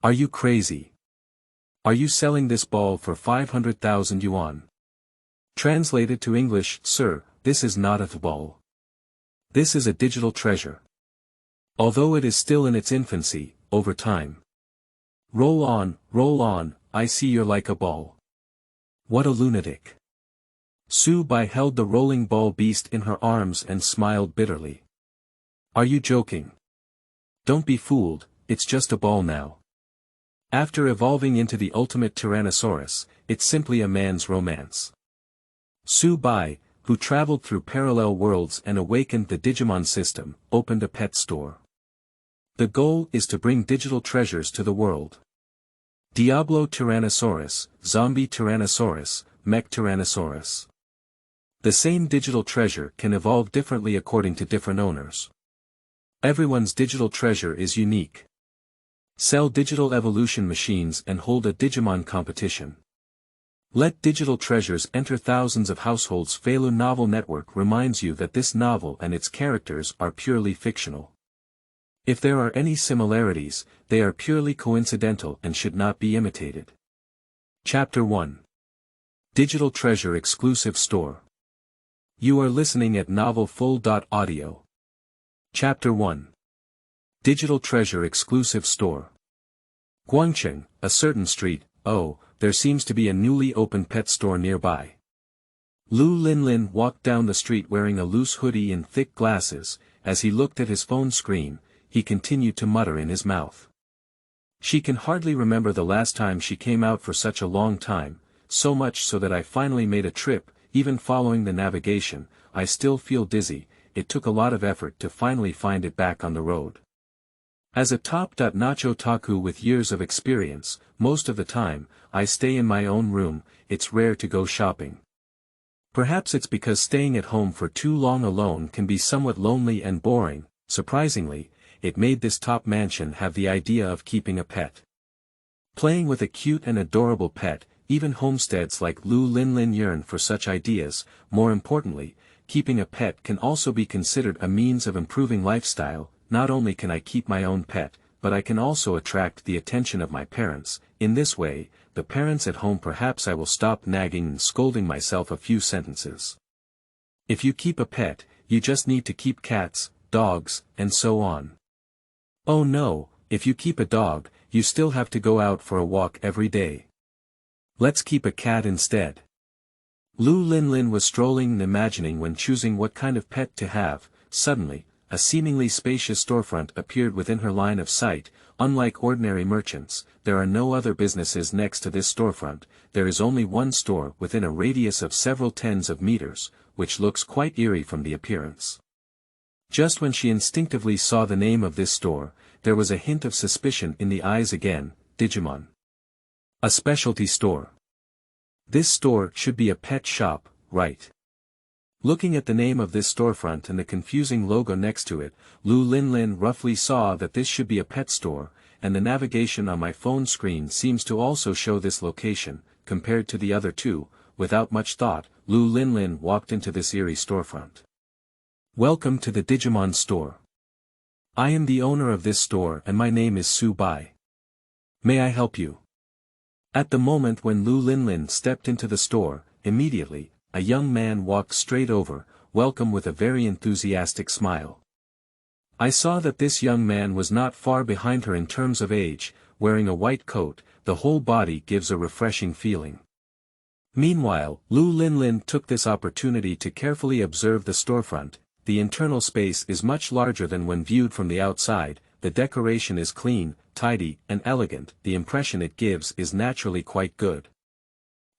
Are you crazy? Are you selling this ball for 500,000 yuan? Translated to English, sir, this is not a ball. This is a digital treasure. Although it is still in its infancy, over time. Roll on, I see you're like a ball. What a lunatic. Su Bai held the rolling ball beast in her arms and smiled bitterly. Are you joking? Don't be fooled, it's just a ball now. After evolving into the ultimate tyrannosaurus, it's simply a man's romance. Su Bai, who traveled through parallel worlds and awakened the Digimon system, opened a pet store. The goal is to bring digital treasures to the world. Diablo Tyrannosaurus, Zombie Tyrannosaurus, Mech Tyrannosaurus. The same digital treasure can evolve differently according to different owners. Everyone's digital treasure is unique. Sell digital evolution machines and hold a Digimon competition. Let digital treasures enter thousands of households. Feilu Novel Network reminds you that this novel and its characters are purely fictional. If there are any similarities, they are purely coincidental and should not be imitated. Chapter 1. Digital Treasure Exclusive Store. You are listening at novelfull.audio. Chapter 1. Digital Treasure Exclusive Store. Guangcheng, a certain street. Oh, there seems to be a newly opened pet store nearby. Lu Linlin walked down the street wearing a loose hoodie and thick glasses. As he looked at his phone screen, he continued to mutter in his mouth. She can hardly remember the last time she came out for such a long time, so much so that I finally made a trip. Even following the navigation, I still feel dizzy. It took a lot of effort to finally find it back on the road. As a top-notch otaku with years of experience, most of the time, I stay in my own room. It's rare to go shopping. Perhaps it's because staying at home for too long alone can be somewhat lonely and boring. Surprisingly, it made this top mansion have the idea of keeping a pet. Playing with a cute and adorable pet, even homesteads like Lu Linlin yearn for such ideas. More importantly, keeping a pet can also be considered a means of improving lifestyle. Not only can I keep my own pet, but I can also attract the attention of my parents. In this way, the parents at home, perhaps I will stop nagging and scolding myself a few sentences. If you keep a pet, you just need to keep cats, dogs, and so on. Oh no, if you keep a dog, you still have to go out for a walk every day. Let's keep a cat instead. Lu Linlin was strolling and imagining when choosing what kind of pet to have. Suddenly, a seemingly spacious storefront appeared within her line of sight. Unlike ordinary merchants, there are no other businesses next to this storefront. There is only one store within a radius of several tens of meters, which looks quite eerie from the appearance. Just when she instinctively saw the name of this store, there was a hint of suspicion in the eyes again. Digimon. A specialty store. This store should be a pet shop, right? Looking at the name of this storefront and the confusing logo next to it, Lu Linlin roughly saw that this should be a pet store, and the navigation on my phone screen seems to also show this location. Compared to the other two, without much thought, Lu Linlin walked into this eerie storefront. Welcome to the Digimon store. I am the owner of this store and my name is Su Bai. May I help you? At the moment when Lu Linlin stepped into the store, immediately, a young man walked straight over, welcome with a very enthusiastic smile. I saw that this young man was not far behind her in terms of age, wearing a white coat. The whole body gives a refreshing feeling. Meanwhile, Lu Linlin took this opportunity to carefully observe the storefront. The internal space is much larger than when viewed from the outside. The decoration is clean, tidy, and elegant. The impression it gives is naturally quite good.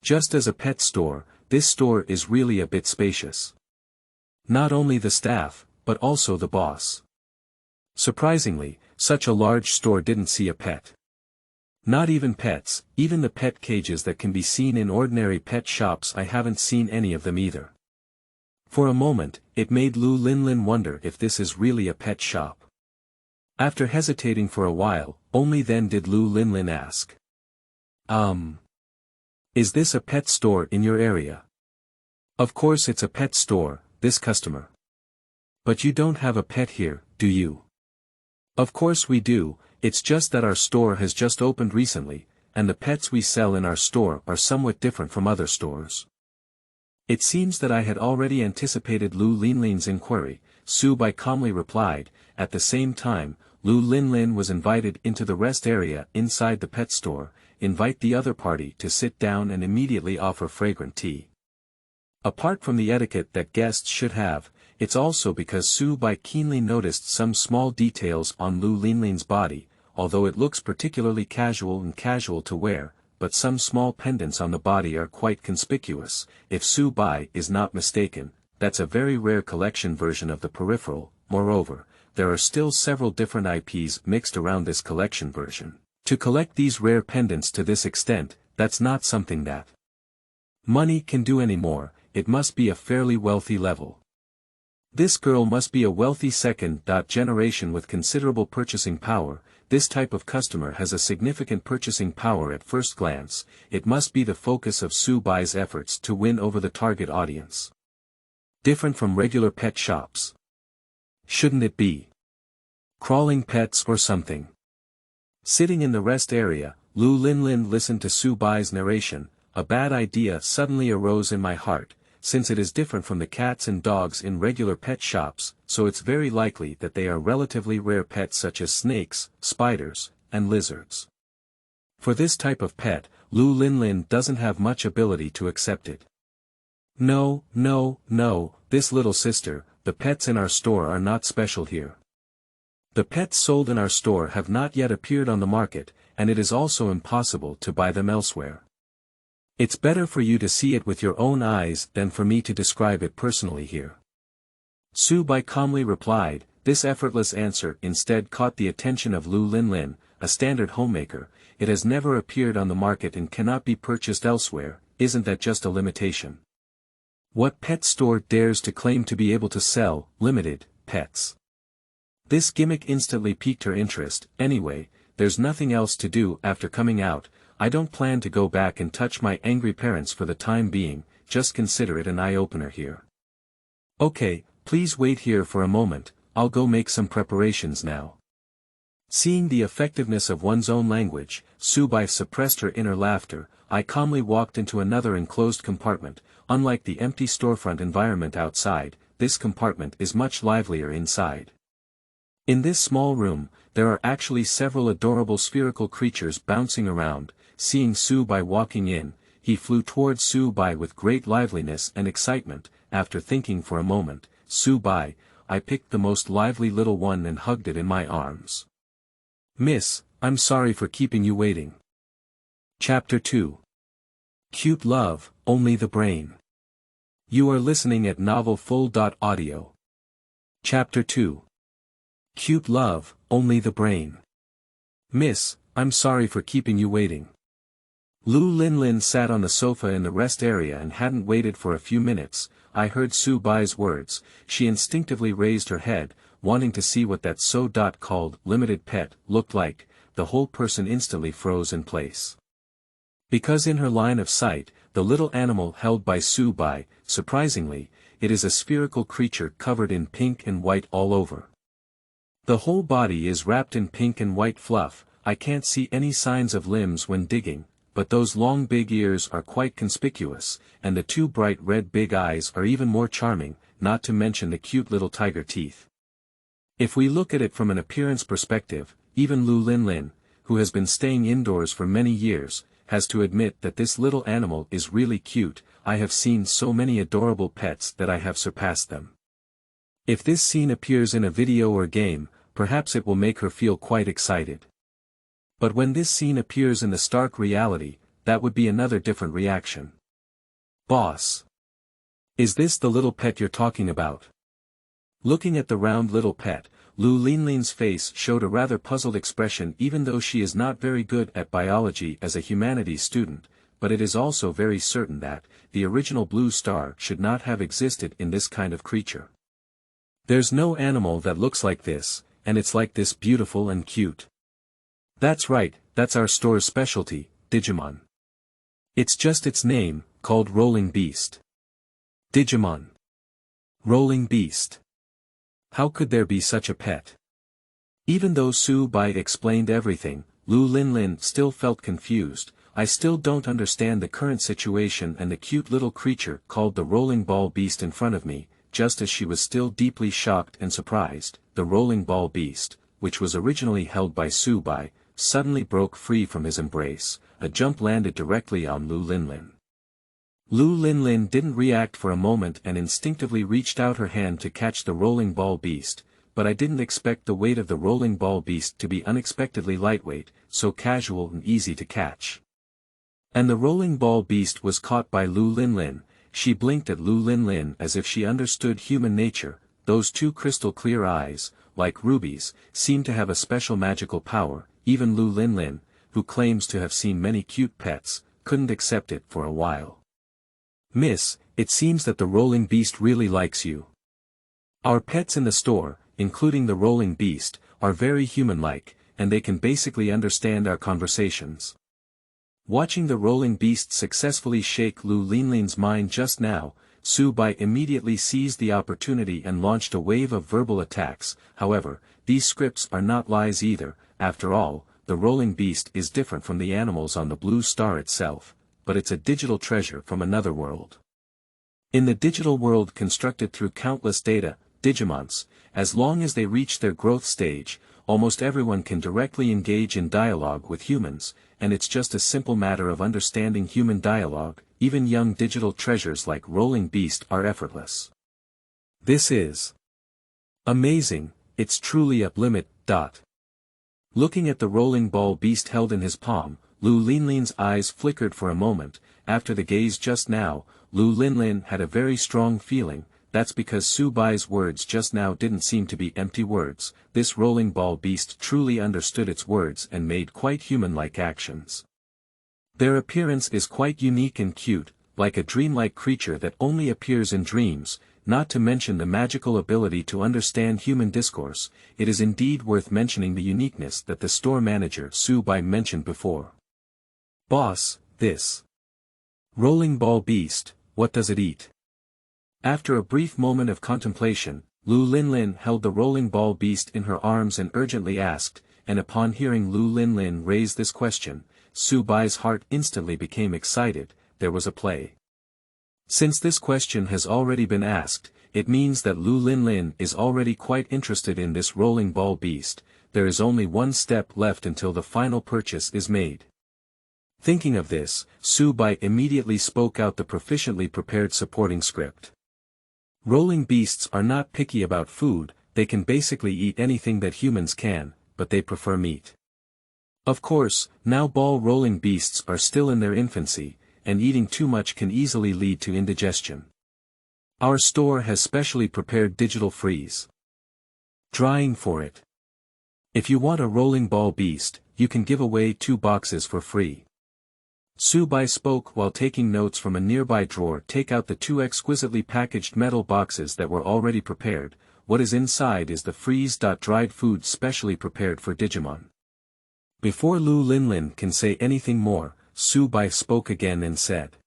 Just as a pet store, this store is really a bit spacious. Not only the staff, but also the boss. Surprisingly, such a large store didn't see a pet. Not even pets, even the pet cages that can be seen in ordinary pet shops, I haven't seen any of them either. For a moment, it made Lu Linlin wonder if this is really a pet shop. After hesitating for a while, only then did Lu Linlin ask. Is this a pet store in your area? Of course it's a pet store, this customer. But you don't have a pet here, do you? Of course we do. It's just that our store has just opened recently, and the pets we sell in our store are somewhat different from other stores. It seems that I had already anticipated Lu Linlin's inquiry. Su Bai calmly replied. At the same time, Lu Linlin was invited into the rest area inside the pet store. Invite the other party to sit down and immediately offer fragrant tea. Apart from the etiquette that guests should have, it's also because Su Bai keenly noticed some small details on Lu Linlin's body, although it looks particularly casual and casual to wear, but some small pendants on the body are quite conspicuous. If Su Bai is not mistaken, that's a very rare collection version of the peripheral. Moreover, there are still several different IPs mixed around this collection version. To collect these rare pendants to this extent, that's not something that money can do anymore. It must be a fairly wealthy level. This girl must be a wealthy second generation with considerable purchasing power. This type of customer has a significant purchasing power at first glance. It must be the focus of Su Bai's efforts to win over the target audience. Different from regular pet shops. Shouldn't it be crawling pets or something? Sitting in the rest area, Lu Linlin listened to Su Bai's narration. A bad idea suddenly arose in my heart. Since it is different from the cats and dogs in regular pet shops, so it's very likely that they are relatively rare pets such as snakes, spiders, and lizards. For this type of pet, Lu Linlin doesn't have much ability to accept it. No, this little sister, the pets in our store are not special here. The pets sold in our store have not yet appeared on the market, and it is also impossible to buy them elsewhere. It's better for you to see it with your own eyes than for me to describe it personally here. Su Bai calmly replied. This effortless answer instead caught the attention of Lu Linlin, a standard homemaker. It has never appeared on the market and cannot be purchased elsewhere. Isn't that just a limitation? What pet store dares to claim to be able to sell limited pets? This gimmick instantly piqued her interest. Anyway, there's nothing else to do after coming out. I don't plan to go back and touch my angry parents for the time being. Just consider it an eye-opener here. Okay, please wait here for a moment. I'll go make some preparations now. Seeing the effectiveness of one's own language, Su Bai suppressed her inner laughter. I calmly walked into another enclosed compartment. Unlike the empty storefront environment outside, this compartment is much livelier inside. In this small room, there are actually several adorable spherical creatures bouncing around. Seeing Su Bai walking in, he flew towards Su Bai with great liveliness and excitement. After thinking for a moment, Su Bai, I picked the most lively little one and hugged it in my arms. Miss, I'm sorry for keeping you waiting. Chapter 2. Cute Love, Only the Brain. You are listening at novelfull.audio. Chapter 2. Cute Love, Only the Brain. Miss, I'm sorry for keeping you waiting. Lu Linlin sat on the sofa in the rest area and hadn't waited for a few minutes. I heard Su Bai's words. She instinctively raised her head, wanting to see what that so-called limited pet looked like. The whole person instantly froze in place. Because in her line of sight, the little animal held by Su Bai, surprisingly, it is a spherical creature covered in pink and white all over. The whole body is wrapped in pink and white fluff. I can't see any signs of limbs when digging, but those long big ears are quite conspicuous, and the two bright red big eyes are even more charming, not to mention the cute little tiger teeth. If we look at it from an appearance perspective, even Lu Linlin, who has been staying indoors for many years, has to admit that this little animal is really cute. I have seen so many adorable pets that I have surpassed them. If this scene appears in a video or game, perhaps it will make her feel quite excited. But when this scene appears in the stark reality, that would be another different reaction. Boss. Is this the little pet you're talking about? Looking at the round little pet, Lu Linlin's face showed a rather puzzled expression. Even though she is not very good at biology as a humanities student, but it is also very certain that the original blue star should not have existed in this kind of creature. There's no animal that looks like this, and it's like this beautiful and cute. That's right, that's our store's specialty, Digimon. It's just its name, called Rolling Beast. Digimon. Rolling Beast. How could there be such a pet? Even though Su Bai explained everything, Lu Linlin still felt confused. I still don't understand the current situation and the cute little creature called the rolling ball beast in front of me. Just as she was still deeply shocked and surprised, the rolling ball beast, which was originally held by Su Bai, suddenly broke free from his embrace. A jump landed directly on Lu Linlin. Lu Linlin didn't react for a moment and instinctively reached out her hand to catch the rolling ball beast, but I didn't expect the weight of the rolling ball beast to be unexpectedly lightweight, so casual and easy to catch. And the rolling ball beast was caught by Lu Linlin. She blinked at Lu Linlin as if she understood human nature. Those two crystal clear eyes, like rubies, seemed to have a special magical power. Even Lu Linlin, who claims to have seen many cute pets, couldn't accept it for a while. "Miss, it seems that the rolling beast really likes you. Our pets in the store, including the rolling beast, are very human-like, and they can basically understand our conversations." Watching the rolling beast successfully shake Lu Linlin's mind just now, Su Bai immediately seized the opportunity and launched a wave of verbal attacks. However, these scripts are not lies either. After all, the rolling beast is different from the animals on the blue star itself, but it's a digital treasure from another world. In the digital world constructed through countless data, Digimonts, as long as they reach their growth stage, almost everyone can directly engage in dialogue with humans, and it's just a simple matter of understanding human dialogue. Even young digital treasures like Rolling Beast are effortless. This is amazing, it's truly up limit. Looking at the rolling ball beast held in his palm, Lu Linlin's eyes flickered for a moment. After the gaze just now, Lu Linlin had a very strong feeling. That's because Su Bai's words just now didn't seem to be empty words. This rolling ball beast truly understood its words and made quite human-like actions. Their appearance is quite unique and cute, like a dreamlike creature that only appears in dreams, not to mention the magical ability to understand human discourse. It is indeed worth mentioning the uniqueness that the store manager Su Bai mentioned before. "Boss, this rolling ball beast, what does it eat?" After a brief moment of contemplation, Lu Linlin held the rolling ball beast in her arms and urgently asked, and upon hearing Lu Linlin raise this question, Su Bai's heart instantly became excited. There was a play. Since this question has already been asked, it means that Lu Linlin is already quite interested in this rolling ball beast. There is only one step left until the final purchase is made. Thinking of this, Su Bai immediately spoke out the proficiently prepared supporting script. Rolling beasts are not picky about food. They can basically eat anything that humans can, but they prefer meat. Of course, now ball rolling beasts are still in their infancy, and eating too much can easily lead to indigestion. Our store has specially prepared digital freeze drying for it. If you want a rolling ball beast, you can give away 2 boxes for free. Su Bai spoke while taking notes from a nearby drawer. Take out the 2 exquisitely packaged metal boxes that were already prepared. What is inside is the freeze-dried food specially prepared for Digimon. Before Lu Linlin can say anything more, Su Bai spoke again and said,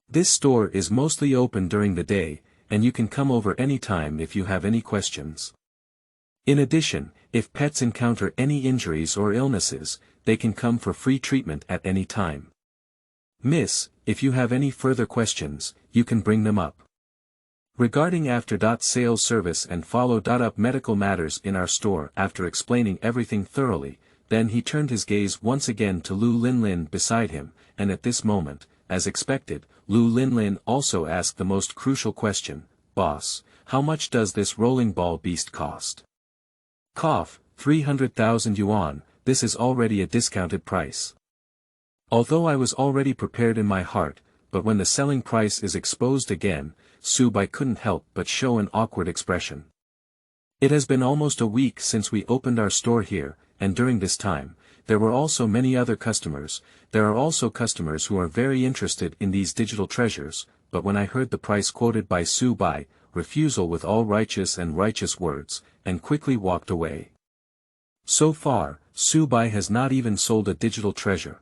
"This store is mostly open during the day, and you can come over anytime if you have any questions. In addition, if pets encounter any injuries or illnesses, they can come for free treatment at any time. Miss, if you have any further questions, you can bring them up. Regarding after-sales service and follow-up medical matters in our store." After explaining everything thoroughly, then he turned his gaze once again to Lu Linlin beside him, and at this moment, as expected, Lu Linlin also asked the most crucial question, "Boss, how much does this rolling ball beast cost?" Cough, 300,000 yuan, this is already a discounted price. Although I was already prepared in my heart, but when the selling price is exposed again, Su Bai couldn't help but show an awkward expression. It has been almost a week since we opened our store here, and during this time, there were also many other customers. There are also customers who are very interested in these digital treasures, but when I heard the price quoted by Su Bai, refusal with all righteous words, and quickly walked away. So far, Su Bai has not even sold a digital treasure.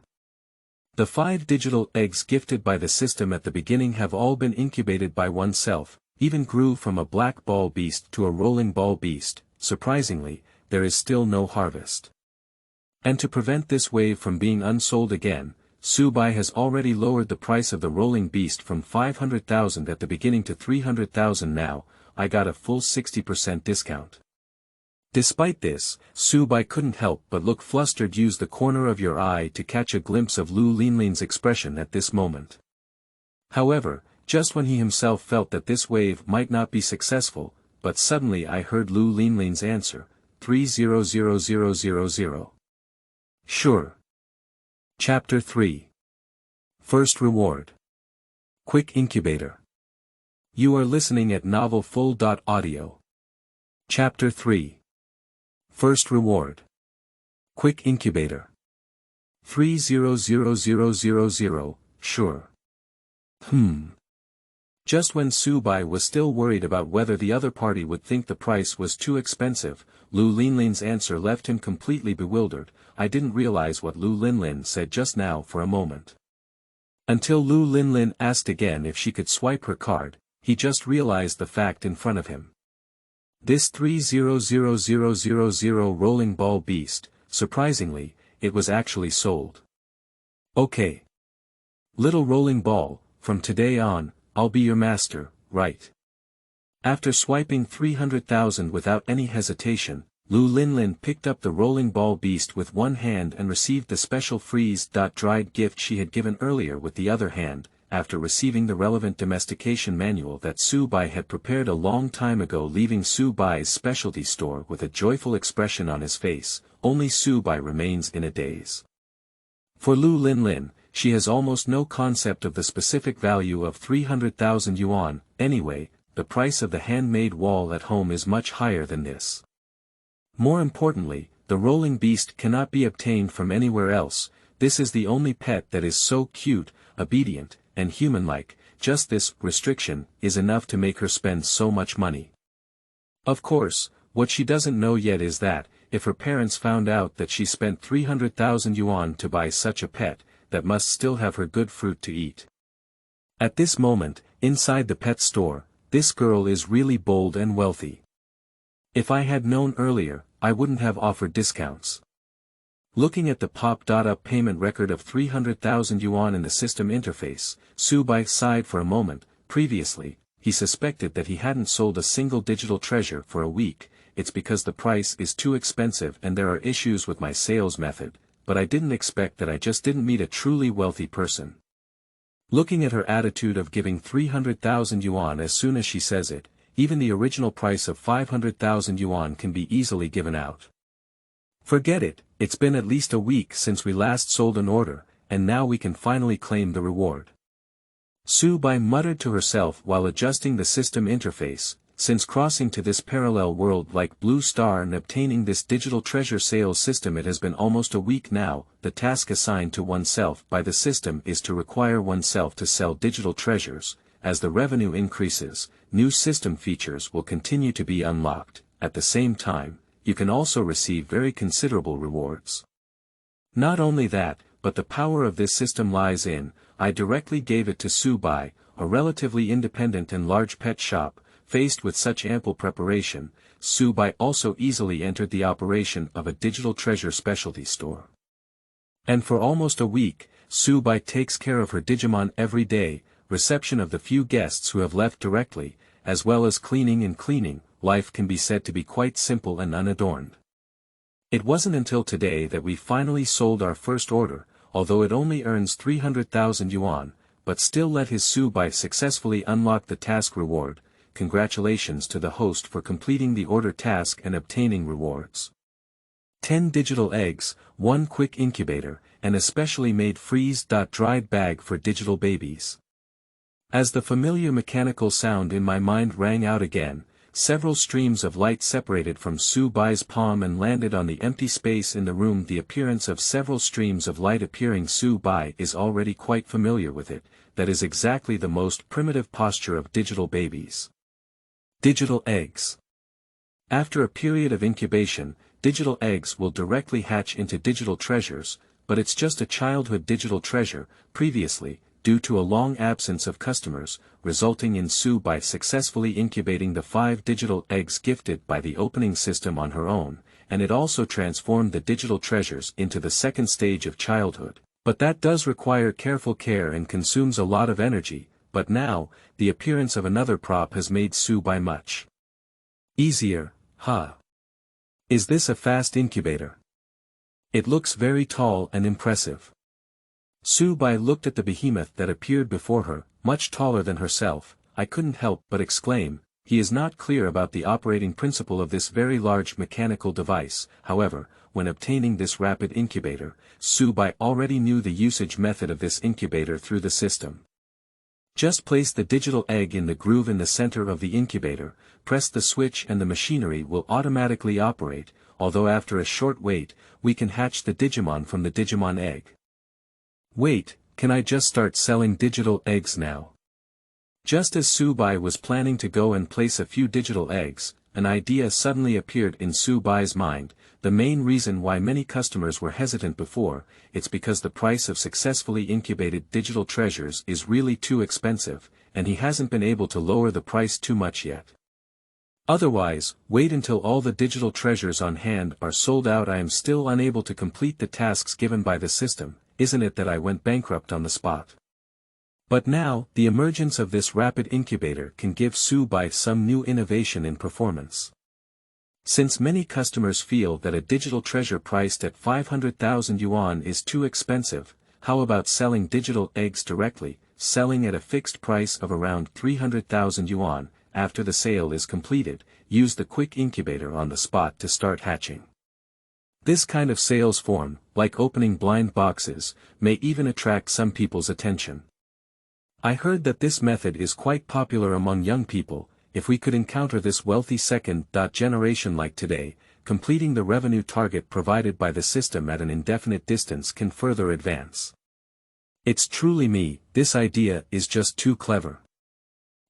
The 5 digital eggs gifted by the system at the beginning have all been incubated by oneself, even grew from a black ball beast to a rolling ball beast. Surprisingly, there is still no harvest. And to prevent this wave from being unsold again, Subai has already lowered the price of the rolling beast from 500,000 at the beginning to 300,000 now. I got a full 60% discount. Despite this, Subai couldn't help but look flustered. Use the corner of your eye to catch a glimpse of Lu Linlin's expression at this moment. However, just when he himself felt that this wave might not be successful, but suddenly I heard Lu Linlin's answer, 300,000. Sure. Chapter 3. First Reward. Quick Incubator. You are listening at novelfull.audio. Chapter 3. First Reward. Quick Incubator. 300,000, sure. Just when Subai was still worried about whether the other party would think the price was too expensive, Lu Linlin's answer left him completely bewildered. I didn't realize what Lu Linlin said just now for a moment. Until Lu Linlin asked again if she could swipe her card, he just realized the fact in front of him. This 300,000 rolling ball beast, surprisingly, it was actually sold. Okay. Little rolling ball, from today on, I'll be your master, right? After swiping 300,000 without any hesitation, Lu Linlin picked up the rolling ball beast with one hand and received the special freeze-dried gift she had given earlier with the other hand, after receiving the relevant domestication manual that Subai had prepared a long time ago, leaving Subai's specialty store with a joyful expression on his face. Only Subai remains in a daze. For Lu Linlin, she has almost no concept of the specific value of 300,000 yuan. Anyway, the price of the handmade wall at home is much higher than this. More importantly, the rolling beast cannot be obtained from anywhere else. This is the only pet that is so cute, obedient, and human-like. Just this restriction is enough to make her spend so much money. Of course, what she doesn't know yet is that, if her parents found out that she spent 300,000 yuan to buy such a pet, that must still have her good fruit to eat. At this moment, inside the pet store, this girl is really bold and wealthy. If I had known earlier, I wouldn't have offered discounts. Looking at the pop-up payment record of 300,000 yuan in the system interface, Subai sighed for a moment. Previously, he suspected that he hadn't sold a single digital treasure for a week. It's because the price is too expensive and there are issues with my sales method, but I didn't expect that I just didn't meet a truly wealthy person. Looking at her attitude of giving 300,000 yuan as soon as she says it, even the original price of 500,000 yuan can be easily given out. Forget it, it's been at least a week since we last sold an order, and now we can finally claim the reward. Subai muttered to herself while adjusting the system interface. Since crossing to this parallel world like Blue Star and obtaining this digital treasure sales system, it has been almost a week now. The task assigned to oneself by the system is to require oneself to sell digital treasures. As the revenue increases, new system features will continue to be unlocked. At the same time, you can also receive very considerable rewards. Not only that, but the power of this system lies in, I directly gave it to Subai, a relatively independent and large pet shop. Faced with such ample preparation, Subai also easily entered the operation of a digital treasure specialty store. And for almost a week, Subai takes care of her Digimon every day, reception of the few guests who have left directly, as well as cleaning and cleaning. Life can be said to be quite simple and unadorned. It wasn't until today that we finally sold our first order, although it only earns 300,000 yuan, but still let his Subai successfully unlock the task reward. Congratulations to the host for completing the order task and obtaining rewards. 10 digital eggs, 1 quick incubator, and a specially made freeze-dried bag for digital babies. As the familiar mechanical sound in my mind rang out again, several streams of light separated from Subai's palm and landed on the empty space in the room. The appearance of several streams of light appearing, Subai is already quite familiar with it. That is exactly the most primitive posture of digital babies. Digital eggs. After a period of incubation, digital eggs will directly hatch into digital treasures, but it's just a childhood digital treasure. Previously, due to a long absence of customers, resulting in Subai successfully incubating the 5 digital eggs gifted by the opening system on her own, and it also transformed the digital treasures into the second stage of childhood. But that does require careful care and consumes a lot of energy, but now, the appearance of another prop has made Subai much easier, huh? Is this a fast incubator? It looks very tall and impressive. Subai looked at the behemoth that appeared before her, much taller than herself. I couldn't help but exclaim, he is not clear about the operating principle of this very large mechanical device. However, when obtaining this rapid incubator, Subai already knew the usage method of this incubator through the system. Just place the digital egg in the groove in the center of the incubator, press the switch and the machinery will automatically operate, although after a short wait, we can hatch the Digimon from the Digimon egg. Wait, can I just start selling digital eggs now? Just as Subai was planning to go and place a few digital eggs, an idea suddenly appeared in Subai's mind. The main reason why many customers were hesitant before, it's because the price of successfully incubated digital treasures is really too expensive, and he hasn't been able to lower the price too much yet. Otherwise, wait until all the digital treasures on hand are sold out. I am still unable to complete the tasks given by the system, isn't it that I went bankrupt on the spot? But now, the emergence of this rapid incubator can give Subai some new innovation in performance. Since many customers feel that a digital treasure priced at 500,000 yuan is too expensive, how about selling digital eggs directly, selling at a fixed price of around 300,000 yuan, after the sale is completed, use the quick incubator on the spot to start hatching. This kind of sales form, like opening blind boxes, may even attract some people's attention. I heard that this method is quite popular among young people. If we could encounter this wealthy second generation like today, completing the revenue target provided by the system at an indefinite distance can further advance. It's truly me, this idea is just too clever.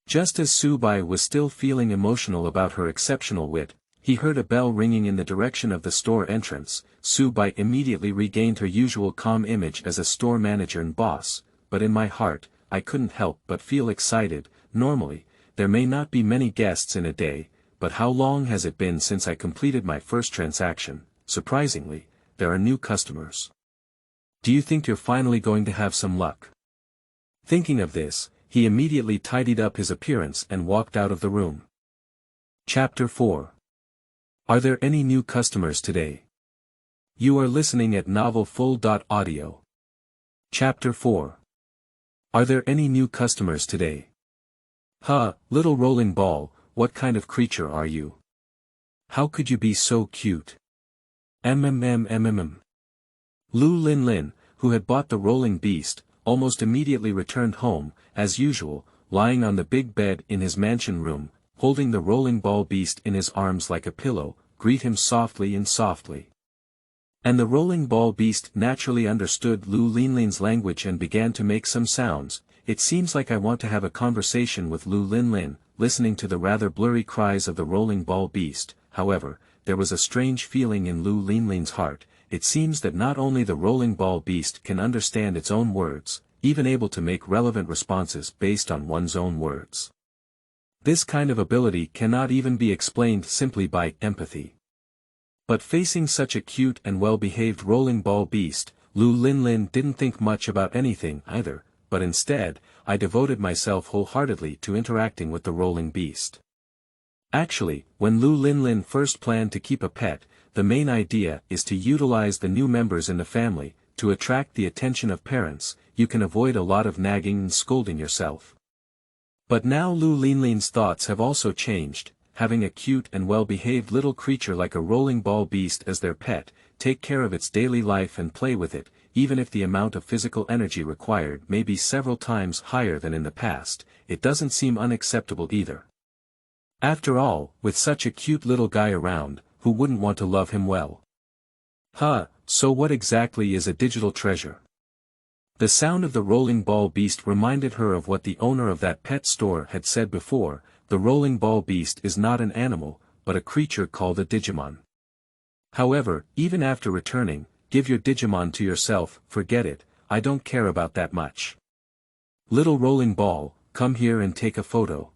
Just as Subai was still feeling emotional about her exceptional wit, he heard a bell ringing in the direction of the store entrance. Subai immediately regained her usual calm image as a store manager and boss, but in my heart, I couldn't help but feel excited. Normally, there may not be many guests in a day, but how long has it been since I completed my first transaction? Surprisingly, there are new customers. Do you think you're finally going to have some luck? Thinking of this, he immediately tidied up his appearance and walked out of the room. Chapter 4. Are there any new customers today? You are listening at novelfull.audio. Chapter 4. Are there any new customers today? Huh, little rolling ball, what kind of creature are you? How could you be so cute? Lu Linlin, who had bought the rolling beast, almost immediately returned home, as usual, lying on the big bed in his mansion room, holding the rolling ball beast in his arms like a pillow, greet him softly and softly. And the rolling ball beast naturally understood Lu Linlin's language and began to make some sounds. It seems like I want to have a conversation with Lu Linlin. Listening to the rather blurry cries of the rolling ball beast, however, there was a strange feeling in Lu Linlin's heart. It seems that not only the rolling ball beast can understand its own words, even able to make relevant responses based on one's own words. This kind of ability cannot even be explained simply by empathy. But facing such a cute and well-behaved rolling ball beast, Lu Linlin didn't think much about anything either, but instead, I devoted myself wholeheartedly to interacting with the rolling beast. Actually, when Lu Linlin first planned to keep a pet, the main idea is to utilize the new members in the family, to attract the attention of parents. You can avoid a lot of nagging and scolding yourself. But now Lu Linlin's thoughts have also changed. Having a cute and well-behaved little creature like a rolling ball beast as their pet, take care of its daily life and play with it, even if the amount of physical energy required may be several times higher than in the past, it doesn't seem unacceptable either. After all, with such a cute little guy around, who wouldn't want to love him well? Huh, so what exactly is a digital treasure? The sound of the rolling ball beast reminded her of what the owner of that pet store had said before. The rolling ball beast is not an animal, but a creature called a Digimon. However, even after returning, give your Digimon to yourself, forget it, I don't care about that much. Little rolling ball, come here and take a photo.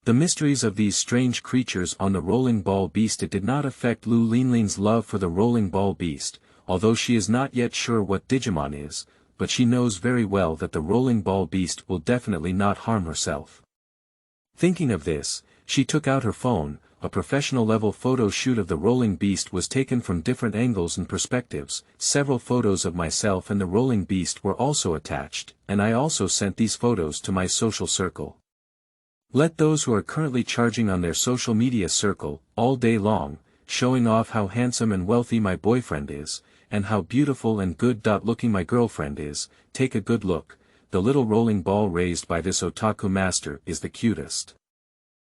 The mysteries of these strange creatures on the rolling ball beast. It did not affect Lu Linling's love for the rolling ball beast, although she is not yet sure what Digimon is, but she knows very well that the rolling ball beast will definitely not harm herself. Thinking of this, she took out her phone. A professional-level photo shoot of the rolling beast was taken from different angles and perspectives. Several photos of myself and the rolling beast were also attached, and I also sent these photos to my social circle. Let those who are currently charging on their social media circle, all day long, showing off how handsome and wealthy my boyfriend is, and how beautiful and good-looking my girlfriend is, take a good look. The little rolling ball raised by this otaku master is the cutest.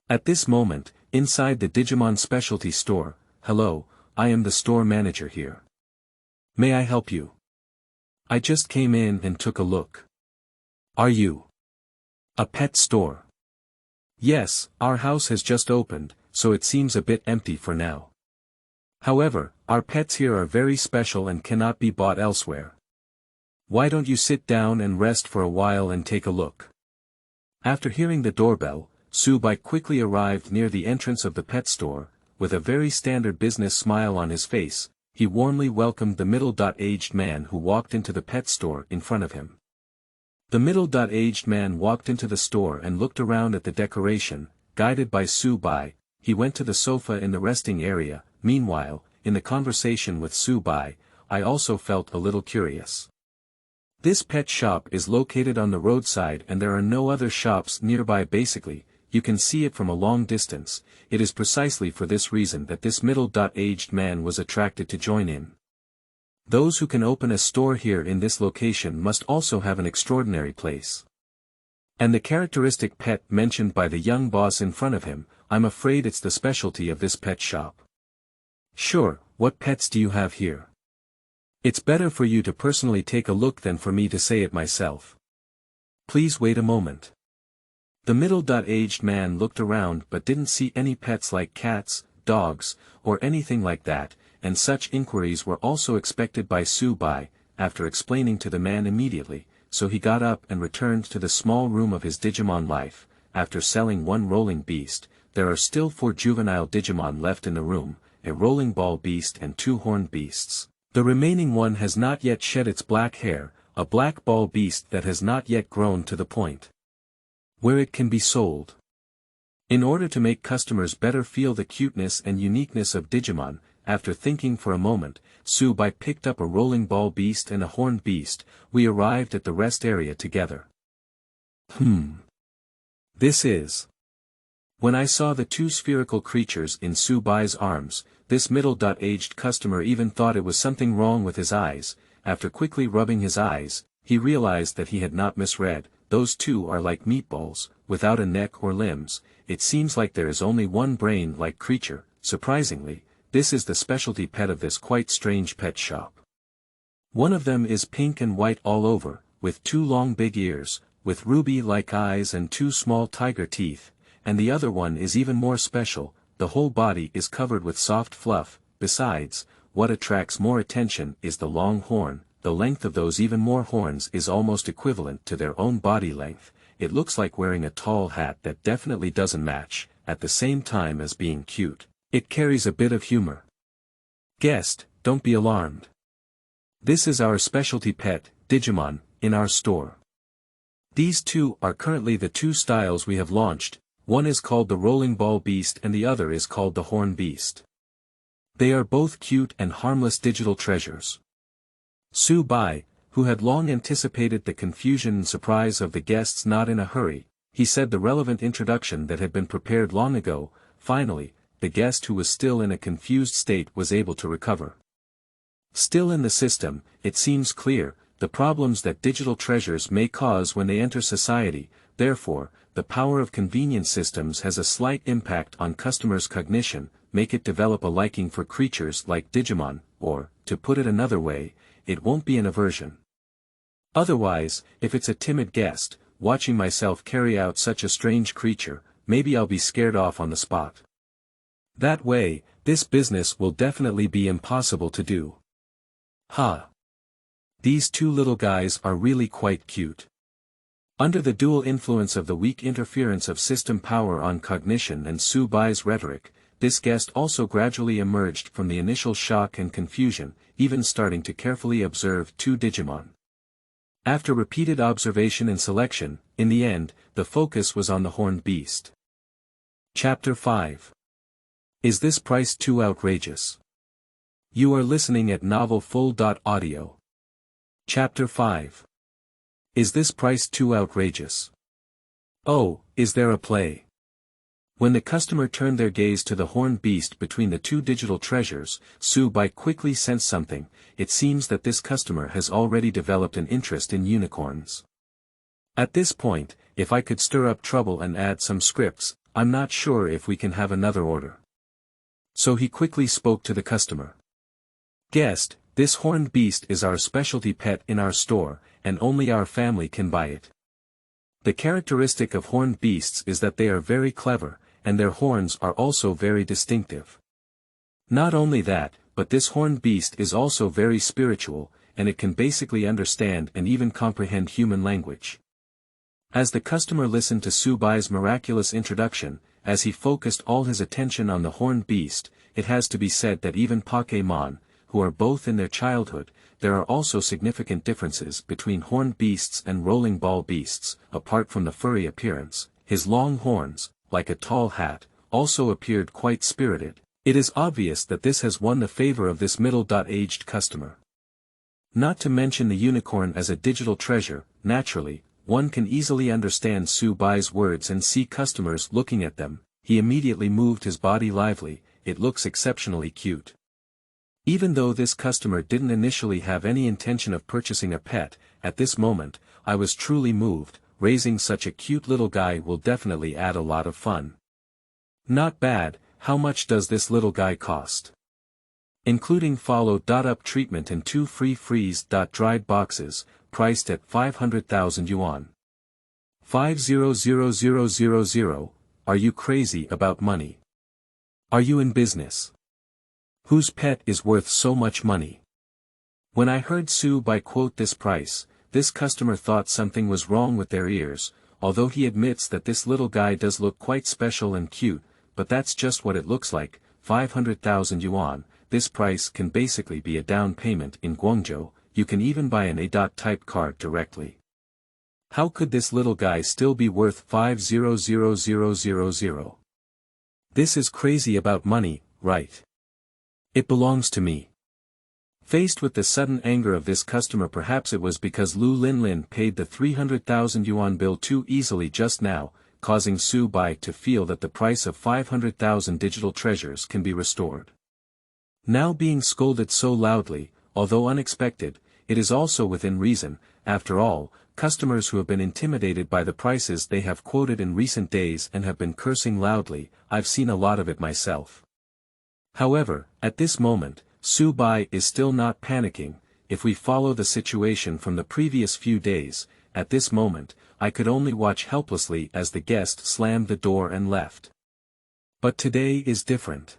At this moment, inside the Digimon specialty store, hello, I am the store manager here. May I help you? I just came in and took a look. Are you a pet store? Yes, our house has just opened, so it seems a bit empty for now. However, our pets here are very special and cannot be bought elsewhere. Why don't you sit down and rest for a while and take a look? After hearing the doorbell, Subai quickly arrived near the entrance of the pet store. With a very standard business smile on his face, he warmly welcomed the middle-aged man who walked into the pet store in front of him. The middle-aged man walked into the store and looked around at the decoration. Guided by Subai, he went to the sofa in the resting area. Meanwhile, in the conversation with Subai, I also felt a little curious. This pet shop is located on the roadside and there are no other shops nearby. Basically, you can see it from a long distance. It is precisely for this reason that this middle-aged man was attracted to join in. Those who can open a store here in this location must also have an extraordinary place. And the characteristic pet mentioned by the young boss in front of him, I'm afraid it's the specialty of this pet shop. Sure, what pets do you have here? It's better for you to personally take a look than for me to say it myself. Please wait a moment. The middle-aged man looked around but didn't see any pets like cats, dogs, or anything like that, and such inquiries were also expected by Subai. After explaining to the man immediately, so he got up and returned to the small room of his Digimon life. After selling one rolling beast, there are still 4 juvenile Digimon left in the room, a rolling ball beast and 2 horned beasts. The remaining one has not yet shed its black hair, a black ball beast that has not yet grown to the point where it can be sold. In order to make customers better feel the cuteness and uniqueness of Digimon, after thinking for a moment, Subai picked up a rolling ball beast and a horned beast. We arrived at the rest area together. This is. When I saw the 2 spherical creatures in Subai's arms, this middle-aged customer even thought it was something wrong with his eyes. After quickly rubbing his eyes, he realized that he had not misread. Those 2 are like meatballs, without a neck or limbs. It seems like there is only one brain-like creature. Surprisingly, this is the specialty pet of this quite strange pet shop. One of them is pink and white all over, with 2 long big ears, with ruby-like eyes and 2 small tiger teeth, and the other one is even more special. The whole body is covered with soft fluff. Besides, what attracts more attention is the long horn. The length of those even more horns is almost equivalent to their own body length. It looks like wearing a tall hat that definitely doesn't match, at the same time as being cute. It carries a bit of humor. Guest, don't be alarmed. This is our specialty pet, Digimon, in our store. These 2 are currently the 2 styles we have launched. One is called the rolling ball beast and the other is called the horn beast. They are both cute and harmless digital treasures. Subai, who had long anticipated the confusion and surprise of the guests, not in a hurry, he said the relevant introduction that had been prepared long ago. Finally, the guest who was still in a confused state was able to recover. Still in the system, it seems clear, the problems that digital treasures may cause when they enter society. Therefore, the power of convenience systems has a slight impact on customers' cognition, make it develop a liking for creatures like Digimon, or, to put it another way, it won't be an aversion. Otherwise, if it's a timid guest, watching myself carry out such a strange creature, maybe I'll be scared off on the spot. That way, this business will definitely be impossible to do. Ha! These 2 little guys are really quite cute. Under the dual influence of the weak interference of system power on cognition and Su Bai's rhetoric, this guest also gradually emerged from the initial shock and confusion, even starting to carefully observe two Digimon. After repeated observation and selection, in the end, the focus was on the horned beast. Chapter 5. Is this price too outrageous? You are listening at novelfull.audio. Chapter 5. Is this price too outrageous? Oh, is there a play? When the customer turned their gaze to the horned beast between the two digital treasures, Su Bai quickly sensed something. It seems that this customer has already developed an interest in unicorns. At this point, if I could stir up trouble and add some scripts, I'm not sure if we can have another order. So he quickly spoke to the customer. Guest, this horned beast is our specialty pet in our store, and only our family can buy it. The characteristic of horned beasts is that they are very clever, and their horns are also very distinctive. Not only that, but this horned beast is also very spiritual, and it can basically understand and even comprehend human language. As the customer listened to Su Bai's miraculous introduction, as he focused all his attention on the horned beast, it has to be said that even Pokémon, who are both in their childhood, there are also significant differences between horned beasts and rolling ball beasts. Apart from the furry appearance, his long horns, like a tall hat, also appeared quite spirited. It is obvious that this has won the favor of this middle-aged customer. Not to mention the unicorn as a digital treasure, naturally, one can easily understand Su Bai's words and see customers looking at them. He immediately moved his body lively. It looks exceptionally cute. Even though this customer didn't initially have any intention of purchasing a pet, at this moment, I was truly moved. Raising such a cute little guy will definitely add a lot of fun. Not bad. How much does this little guy cost? Including follow-up treatment and 2 free freeze-dried boxes, priced at 500,000 yuan. 500000. Are you crazy about money? Are you in business? Whose pet is worth so much money? When I heard Su Bai quote this price, this customer thought something was wrong with their ears, although he admits that this little guy does look quite special and cute, but that's just what it looks like. 500,000 yuan, this price can basically be a down payment in Guangzhou. You can even buy an A.type card directly. How could this little guy still be worth 500,000? This is crazy about money, right? It belongs to me. Faced with the sudden anger of this customer, perhaps it was because Lu Linlin paid the 300,000 yuan bill too easily just now, causing Su Bai to feel that the price of 500,000 digital treasures can be restored. Now being scolded so loudly, although unexpected, it is also within reason. After all, customers who have been intimidated by the prices they have quoted in recent days and have been cursing loudly, I've seen a lot of it myself. However, at this moment, Su Bai is still not panicking. If we follow the situation from the previous few days, at this moment, I could only watch helplessly as the guest slammed the door and left. But today is different.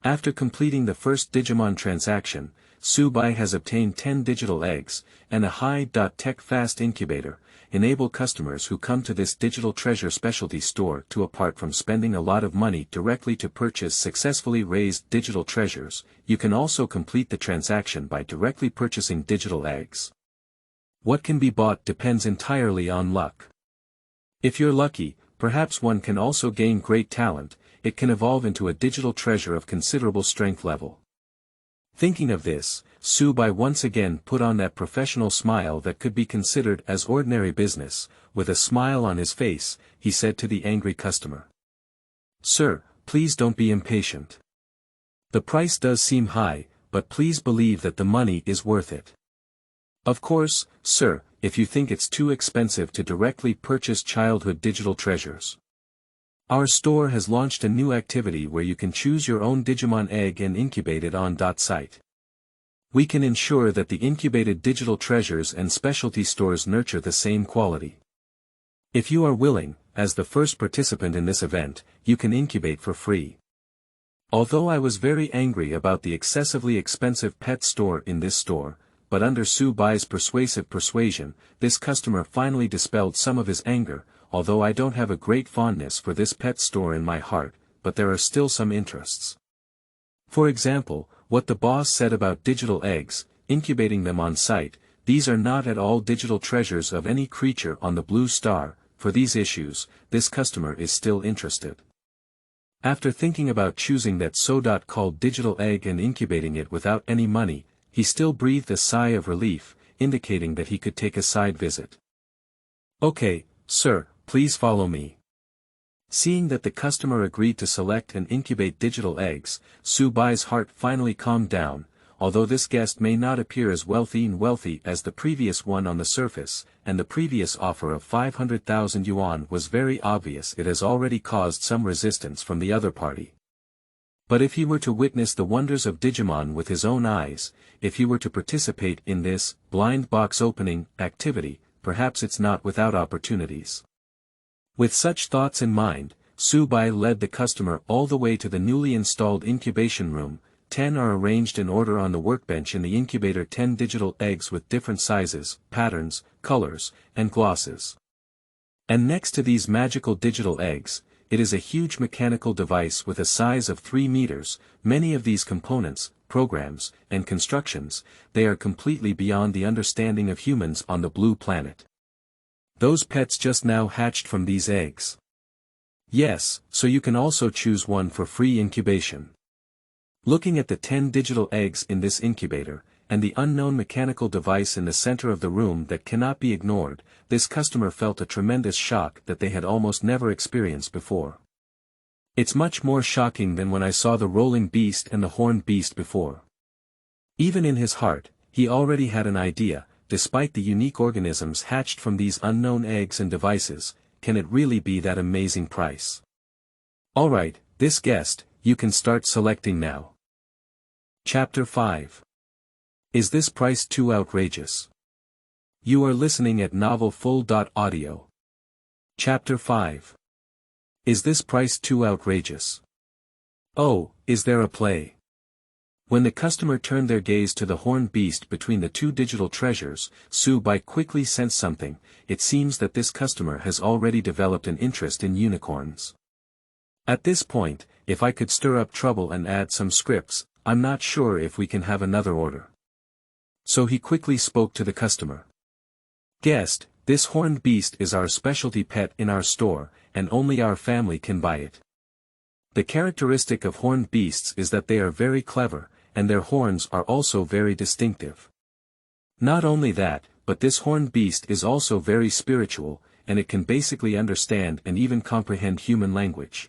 After completing the first Digimon transaction, Su Bai has obtained 10 digital eggs, and a high-tech fast incubator, enable customers who come to this digital treasure specialty store to, apart from spending a lot of money directly to purchase successfully raised digital treasures, you can also complete the transaction by directly purchasing digital eggs. What can be bought depends entirely on luck. If you're lucky, perhaps one can also gain great talent. It can evolve into a digital treasure of considerable strength level. Thinking of this, Su Bai once again put on that professional smile that could be considered as ordinary business. With a smile on his face, he said to the angry customer. Sir, please don't be impatient. The price does seem high, but please believe that the money is worth it. Of course, sir, if you think it's too expensive to directly purchase childhood digital treasures. Our store has launched a new activity where you can choose your own Digimon egg and incubate it on .site. We can ensure that the incubated digital treasures and specialty stores nurture the same quality. If you are willing, as the first participant in this event, you can incubate for free. Although I was very angry about the excessively expensive pet store in this store, but under Su Bai's persuasive persuasion, this customer finally dispelled some of his anger. Although I don't have a great fondness for this pet store in my heart, but there are still some interests. For example, what the boss said about digital eggs, incubating them on site, these are not at all digital treasures of any creature on the blue star. For these issues, this customer is still interested. After thinking about choosing that so-called digital egg and incubating it without any money, he still breathed a sigh of relief, indicating that he could take a side visit. Okay, sir, please follow me. Seeing that the customer agreed to select and incubate digital eggs, Su Bai's heart finally calmed down. Although this guest may not appear as wealthy as the previous one on the surface, and the previous offer of 500,000 yuan was very obvious, it has already caused some resistance from the other party. But if he were to witness the wonders of Digimon with his own eyes, if he were to participate in this blind box opening activity, perhaps it's not without opportunities. With such thoughts in mind, Su Bai led the customer all the way to the newly installed incubation room. 10 are arranged in order on the workbench in the incubator. 10 digital eggs with different sizes, patterns, colors, and glosses. And next to these magical digital eggs, it is a huge mechanical device with a size of 3 meters. Many of these components, programs, and constructions, they are completely beyond the understanding of humans on the blue planet. Those pets just now hatched from these eggs. Yes, so you can also choose one for free incubation. Looking at the 10 digital eggs in this incubator, and the unknown mechanical device in the center of the room that cannot be ignored, this customer felt a tremendous shock that they had almost never experienced before. It's much more shocking than when I saw the rolling beast and the horned beast before. Even in his heart, he already had an idea. Despite the unique organisms hatched from these unknown eggs and devices, can it really be that amazing price? Alright, this guest, you can start selecting now. Chapter 5. Is this price too outrageous? You are listening at novelfull.audio. Chapter 5. Is this price too outrageous? Oh, is there a play? When the customer turned their gaze to the horned beast between the two digital treasures, Su Bai quickly sensed something. It seems that this customer has already developed an interest in unicorns. At this point, if I could stir up trouble and add some scripts, I'm not sure if we can have another order. So he quickly spoke to the customer. Guest, this horned beast is our specialty pet in our store, and only our family can buy it. The characteristic of horned beasts is that they are very clever, and their horns are also very distinctive. Not only that, but this horned beast is also very spiritual, and it can basically understand and even comprehend human language.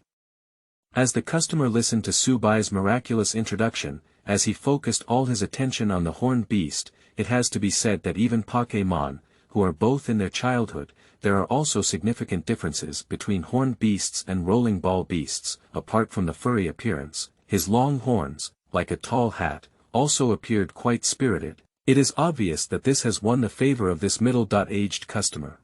As the customer listened to Su Bai's miraculous introduction, as he focused all his attention on the horned beast, it has to be said that even Pokémon, who are both in their childhood, there are also significant differences between horned beasts and rolling ball beasts. Apart from the furry appearance, his long horns, like a tall hat, also appeared quite spirited. It is obvious that this has won the favor of this middle-aged customer.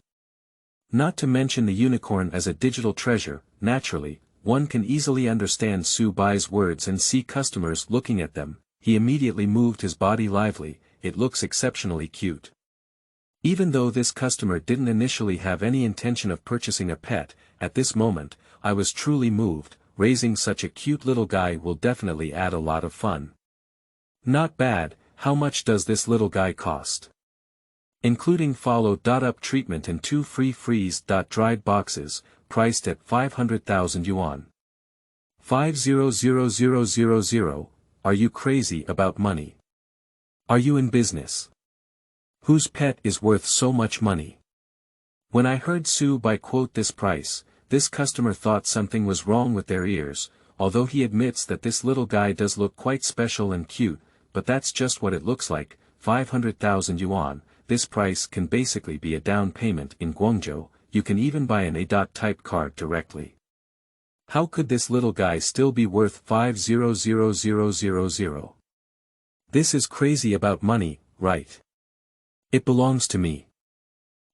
Not to mention the unicorn as a digital treasure. Naturally, one can easily understand Su Bai's words and see customers looking at them. He immediately moved his body lively. It looks exceptionally cute. Even though this customer didn't initially have any intention of purchasing a pet, at this moment, I was truly moved. Raising such a cute little guy will definitely add a lot of fun. Not bad. How much does this little guy cost? Including follow-up treatment and 2 free freeze-dried boxes, priced at 500,000 yuan. 500000. Are you crazy about money? Are you in business? Whose pet is worth so much money? When I heard Su Bai quote this price, this customer thought something was wrong with their ears. Although he admits that this little guy does look quite special and cute, but that's just what it looks like. 500,000 yuan, this price can basically be a down payment in Guangzhou. You can even buy an A.type card directly. How could this little guy still be worth 500,000? This is crazy about money, right? It belongs to me.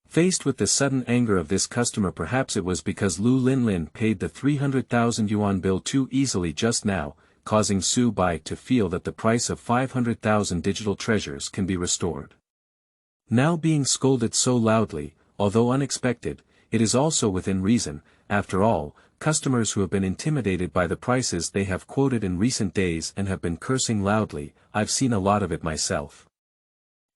Faced with the sudden anger of this customer, perhaps it was because Lu Linlin paid the 300,000 yuan bill too easily just now, causing Su Bai to feel that the price of 500,000 digital treasures can be restored. Now being scolded so loudly, although unexpected, it is also within reason. After all, customers who have been intimidated by the prices they have quoted in recent days and have been cursing loudly, I've seen a lot of it myself.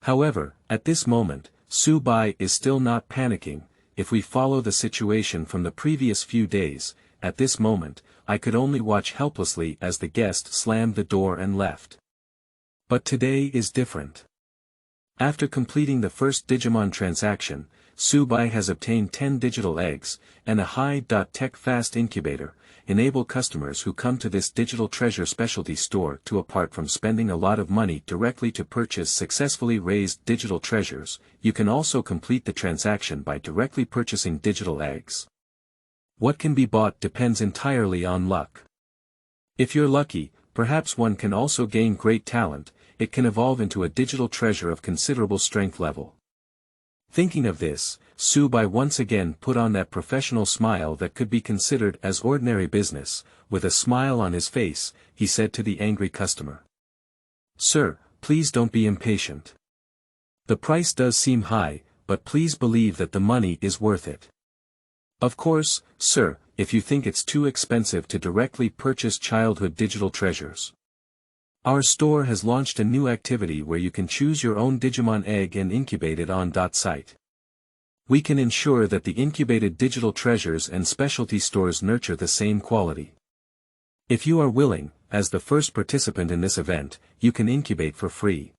However, at this moment, Su Bai is still not panicking. If we follow the situation from the previous few days, at this moment, I could only watch helplessly as the guest slammed the door and left. But today is different. After completing the first Digimon transaction, Su Bai has obtained 10 digital eggs, and a high-tech fast incubator, enable customers who come to this digital treasure specialty store to, apart from spending a lot of money directly to purchase successfully raised digital treasures, you can also complete the transaction by directly purchasing digital eggs. What can be bought depends entirely on luck. If you're lucky, perhaps one can also gain great talent. It can evolve into a digital treasure of considerable strength level. Thinking of this, Su Bai once again put on that professional smile that could be considered as ordinary business. With a smile on his face, he said to the angry customer, "Sir, please don't be impatient. The price does seem high, but please believe that the money is worth it. Of course, sir, if you think it's too expensive to directly purchase childhood digital treasures. Our store has launched a new activity where you can choose your own Digimon egg and incubate it on .site. We can ensure that the incubated digital treasures and specialty stores nurture the same quality. If you are willing, as the first participant in this event, you can incubate for free."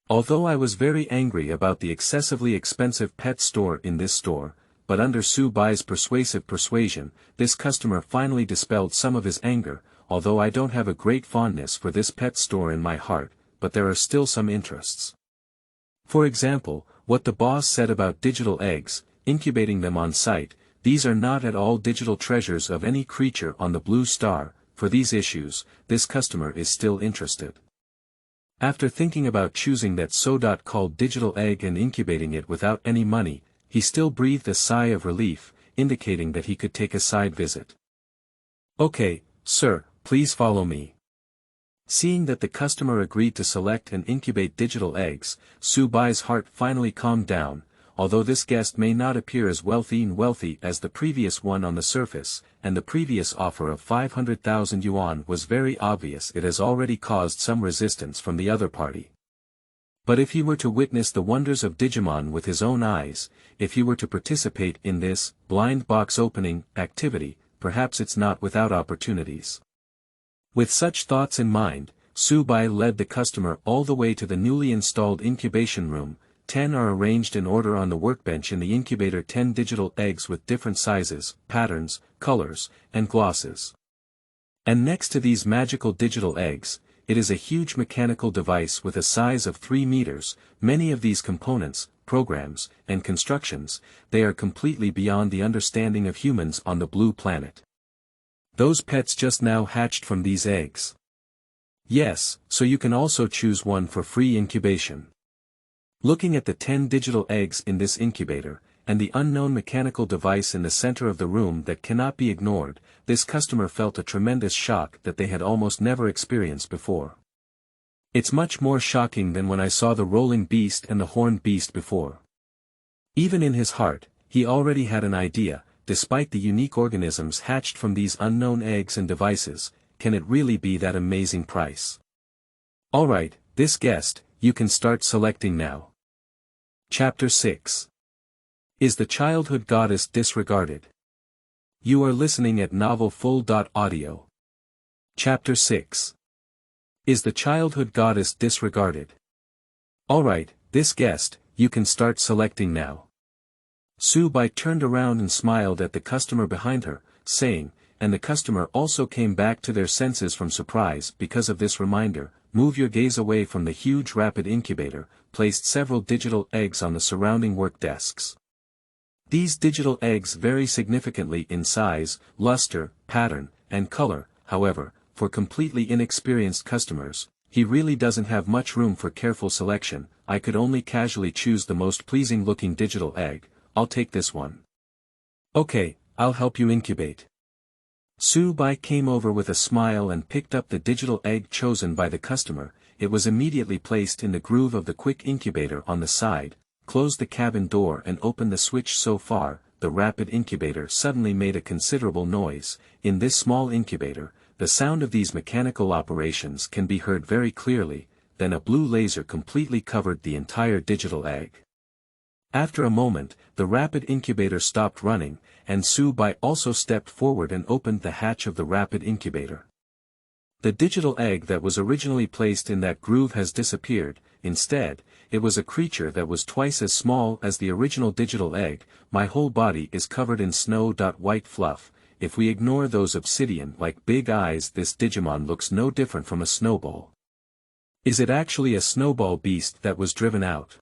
Although I was very angry about the excessively expensive pet store in this store, but under Su Bai's persuasive persuasion, this customer finally dispelled some of his anger. Although I don't have a great fondness for this pet store in my heart, but there are still some interests. For example, what the boss said about digital eggs, incubating them on site, these are not at all digital treasures of any creature on the blue star. For these issues, this customer is still interested. After thinking about choosing that so-called digital egg and incubating it without any money, he still breathed a sigh of relief, indicating that he could take a side visit. "Okay, sir, please follow me." Seeing that the customer agreed to select and incubate digital eggs, Su Bai's heart finally calmed down. Although this guest may not appear as wealthy as the previous one on the surface, and the previous offer of 500,000 yuan was very obvious, it has already caused some resistance from the other party. But if he were to witness the wonders of Digimon with his own eyes, if he were to participate in this blind box opening activity, perhaps it's not without opportunities. With such thoughts in mind, Su Bai led the customer all the way to the newly installed incubation room. 10 are arranged in order on the workbench in the incubator. 10 digital eggs with different sizes, patterns, colors, and glosses. And next to these magical digital eggs, it is a huge mechanical device with a size of 3 meters. Many of these components, programs, and constructions, they are completely beyond the understanding of humans on the blue planet. Those pets just now hatched from these eggs. Yes, so you can also choose one for free incubation. Looking at the 10 digital eggs in this incubator, and the unknown mechanical device in the center of the room that cannot be ignored, this customer felt a tremendous shock that they had almost never experienced before. It's much more shocking than when I saw the rolling beast and the horned beast before. Even in his heart, he already had an idea. Despite the unique organisms hatched from these unknown eggs and devices, can it really be that amazing price? Alright, this guest, you can start selecting now. Chapter 6. Is the Childhood Goddess Disregarded? You are listening at novelfull.audio. Chapter 6. Is the Childhood Goddess Disregarded? Alright, this guest, you can start selecting now. Su Bai turned around and smiled at the customer behind her, saying, and the customer also came back to their senses from surprise because of this reminder, move your gaze away from the huge rapid incubator, placed several digital eggs on the surrounding work desks. These digital eggs vary significantly in size, luster, pattern, and color. However, for completely inexperienced customers, he really doesn't have much room for careful selection. I could only casually choose the most pleasing looking digital egg. I'll take this one. Okay, I'll help you incubate. Su Bai came over with a smile and picked up the digital egg chosen by the customer. It was immediately placed in the groove of the quick incubator on the side, closed the cabin door and opened the switch. So far, the rapid incubator suddenly made a considerable noise. In this small incubator, the sound of these mechanical operations can be heard very clearly. Then a blue laser completely covered the entire digital egg. After a moment, the rapid incubator stopped running, and Su Bai also stepped forward and opened the hatch of the rapid incubator. The digital egg that was originally placed in that groove has disappeared. Instead, it was a creature that was twice as small as the original digital egg. My whole body is covered in snow-white fluff. If we ignore those obsidian-like big eyes, this Digimon looks no different from a snowball. Is it actually a snowball beast that was driven out?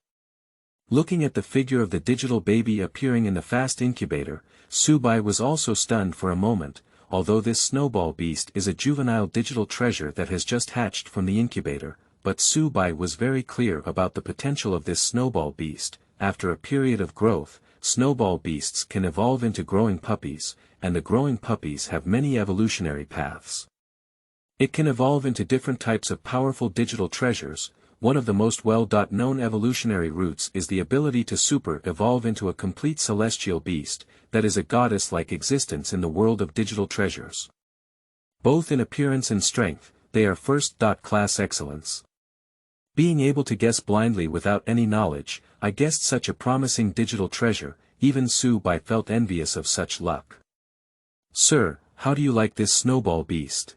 Looking at the figure of the digital baby appearing in the fast incubator, Su Bai was also stunned for a moment. Although this snowball beast is a juvenile digital treasure that has just hatched from the incubator, but Su Bai was very clear about the potential of this snowball beast. After a period of growth, snowball beasts can evolve into growing puppies, and the growing puppies have many evolutionary paths. It can evolve into different types of powerful digital treasures. One of the most well-known evolutionary routes is the ability to super-evolve into a complete celestial beast, that is a goddess-like existence in the world of digital treasures. Both in appearance and strength, they are first-class excellence. Being able to guess blindly without any knowledge, I guessed such a promising digital treasure. Even Su Bai felt envious of such luck. "Sir, how do you like this snowball beast?"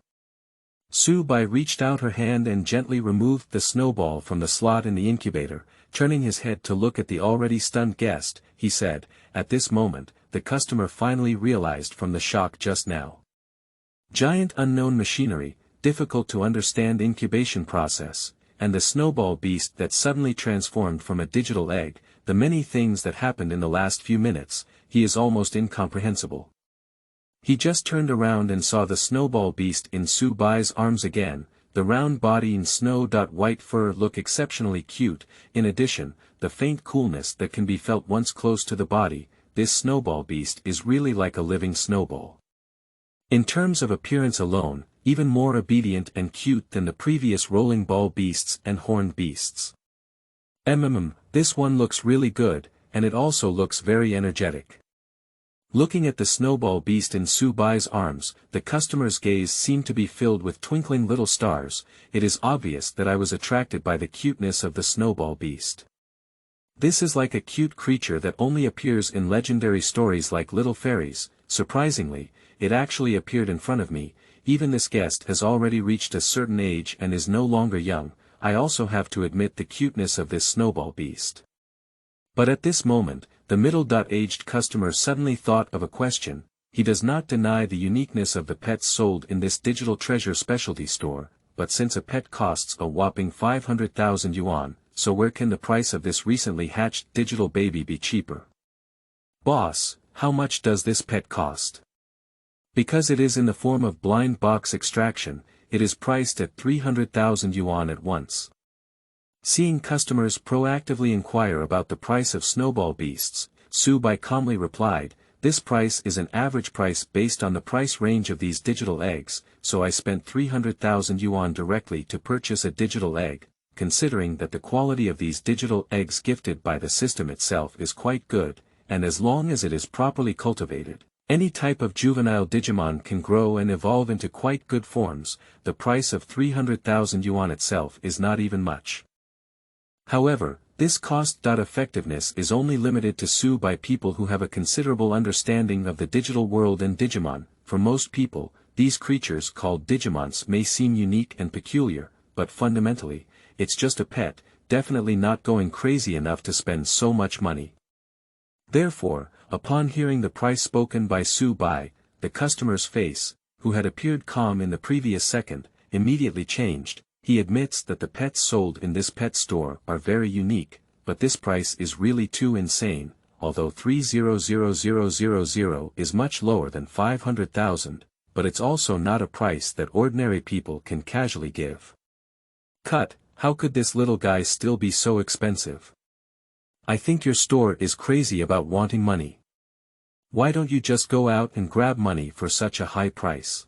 Su Bai reached out her hand and gently removed the snowball from the slot in the incubator. Turning his head to look at the already stunned guest, he said, at this moment, the customer finally realized from the shock just now. Giant unknown machinery, difficult to understand incubation process, and the snowball beast that suddenly transformed from a digital egg, the many things that happened in the last few minutes, he is almost incomprehensible. He just turned around and saw the snowball beast in Su Bai's arms again. The round body and snow-white fur look exceptionally cute. In addition, the faint coolness that can be felt once close to the body, this snowball beast is really like a living snowball. In terms of appearance alone, even more obedient and cute than the previous rolling ball beasts and horned beasts. This one looks really good, and it also looks very energetic. Looking at the snowball beast in Su Bai's arms, the customer's gaze seemed to be filled with twinkling little stars. It is obvious that I was attracted by the cuteness of the snowball beast. This is like a cute creature that only appears in legendary stories like little fairies. Surprisingly, it actually appeared in front of me. Even this guest has already reached a certain age and is no longer young. I also have to admit the cuteness of this snowball beast. But at this moment, the middle-aged customer suddenly thought of a question. He does not deny the uniqueness of the pets sold in this digital treasure specialty store, but since a pet costs a whopping 500,000 yuan, so where can the price of this recently hatched digital baby be cheaper? Boss, how much does this pet cost? Because it is in the form of blind box extraction, it is priced at 300,000 yuan at once. Seeing customers proactively inquire about the price of snowball beasts, Su Bai calmly replied, "This price is an average price based on the price range of these digital eggs, so I spent 300,000 yuan directly to purchase a digital egg, considering that the quality of these digital eggs gifted by the system itself is quite good, and as long as it is properly cultivated, any type of juvenile Digimon can grow and evolve into quite good forms. The price of 300,000 yuan itself is not even much." However, this cost-effectiveness is only limited to Su Bai people who have a considerable understanding of the digital world and Digimon. For most people, these creatures called Digimons may seem unique and peculiar, but fundamentally, it's just a pet, definitely not going crazy enough to spend so much money. Therefore, upon hearing the price spoken by Su Bai, the customer's face, who had appeared calm in the previous second, immediately changed. He admits that the pets sold in this pet store are very unique, but this price is really too insane. Although 300,000 is much lower than 500,000, but it's also not a price that ordinary people can casually give. Cut, how could this little guy still be so expensive? I think your store is crazy about wanting money. Why don't you just go out and grab money for such a high price?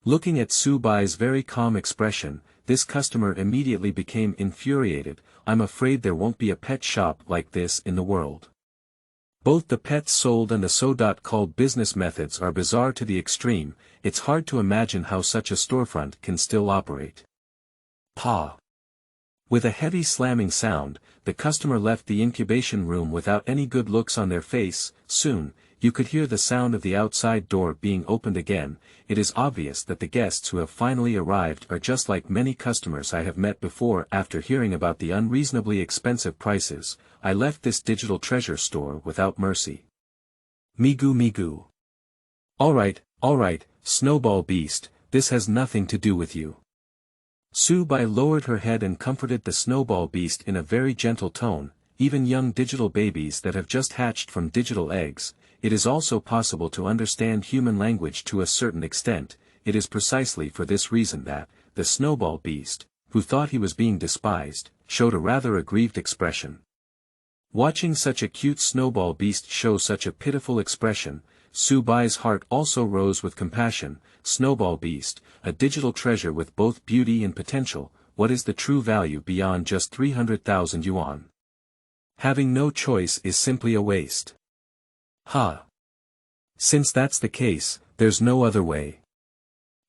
Looking at Su Bai's very calm expression, this customer immediately became infuriated. I'm afraid there won't be a pet shop like this in the world. Both the pets sold and the so-called business methods are bizarre to the extreme. It's hard to imagine how such a storefront can still operate. Pa! With a heavy slamming sound, the customer left the incubation room without any good looks on their face. Soon, you could hear the sound of the outside door being opened again. It is obvious that the guests who have finally arrived are just like many customers I have met before. After hearing about the unreasonably expensive prices, I left this digital treasure store without mercy. Migu migu. Alright, Snowball Beast, this has nothing to do with you. Su Bai lowered her head and comforted the Snowball Beast in a very gentle tone. Even young digital babies that have just hatched from digital eggs, it is also possible to understand human language to a certain extent. It is precisely for this reason that, the Snowball Beast, who thought he was being despised, showed a rather aggrieved expression. Watching such a cute Snowball Beast show such a pitiful expression, Su Bai's heart also rose with compassion. Snowball Beast, a digital treasure with both beauty and potential, what is the true value beyond just 300,000 yuan? Having no choice is simply a waste. Since that's the case, there's no other way.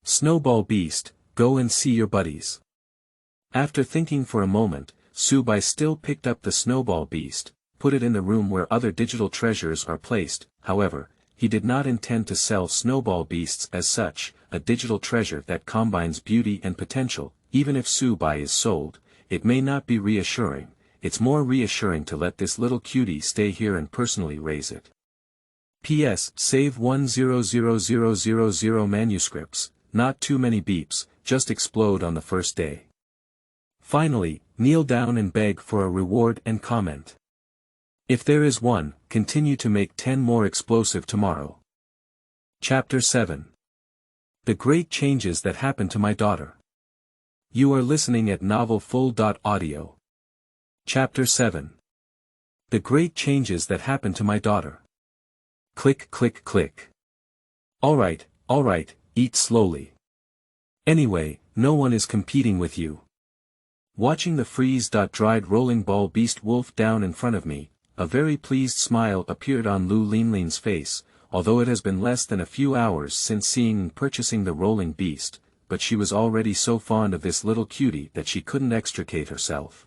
Snowball Beast, go and see your buddies. After thinking for a moment, Su Bai still picked up the Snowball Beast, put it in the room where other digital treasures are placed. However, he did not intend to sell Snowball Beasts as such, a digital treasure that combines beauty and potential. Even if Su Bai is sold, it may not be reassuring. It's more reassuring to let this little cutie stay here and personally raise it. P.S. Save 100000 manuscripts, not too many beeps, just explode on the first day. Finally, kneel down and beg for a reward and comment. If there is one, continue to make 10 more explosive tomorrow. Chapter 7. The Great Changes That Happened to My Daughter. You are listening at novelfull.audio. Chapter 7. The Great Changes That Happened to My Daughter. Click click click. Alright, eat slowly. Anyway, no one is competing with you. Watching the freeze-dried rolling ball beast wolf down in front of me, a very pleased smile appeared on Lu Linlin's face. Although it has been less than a few hours since seeing and purchasing the rolling beast, but she was already so fond of this little cutie that she couldn't extricate herself.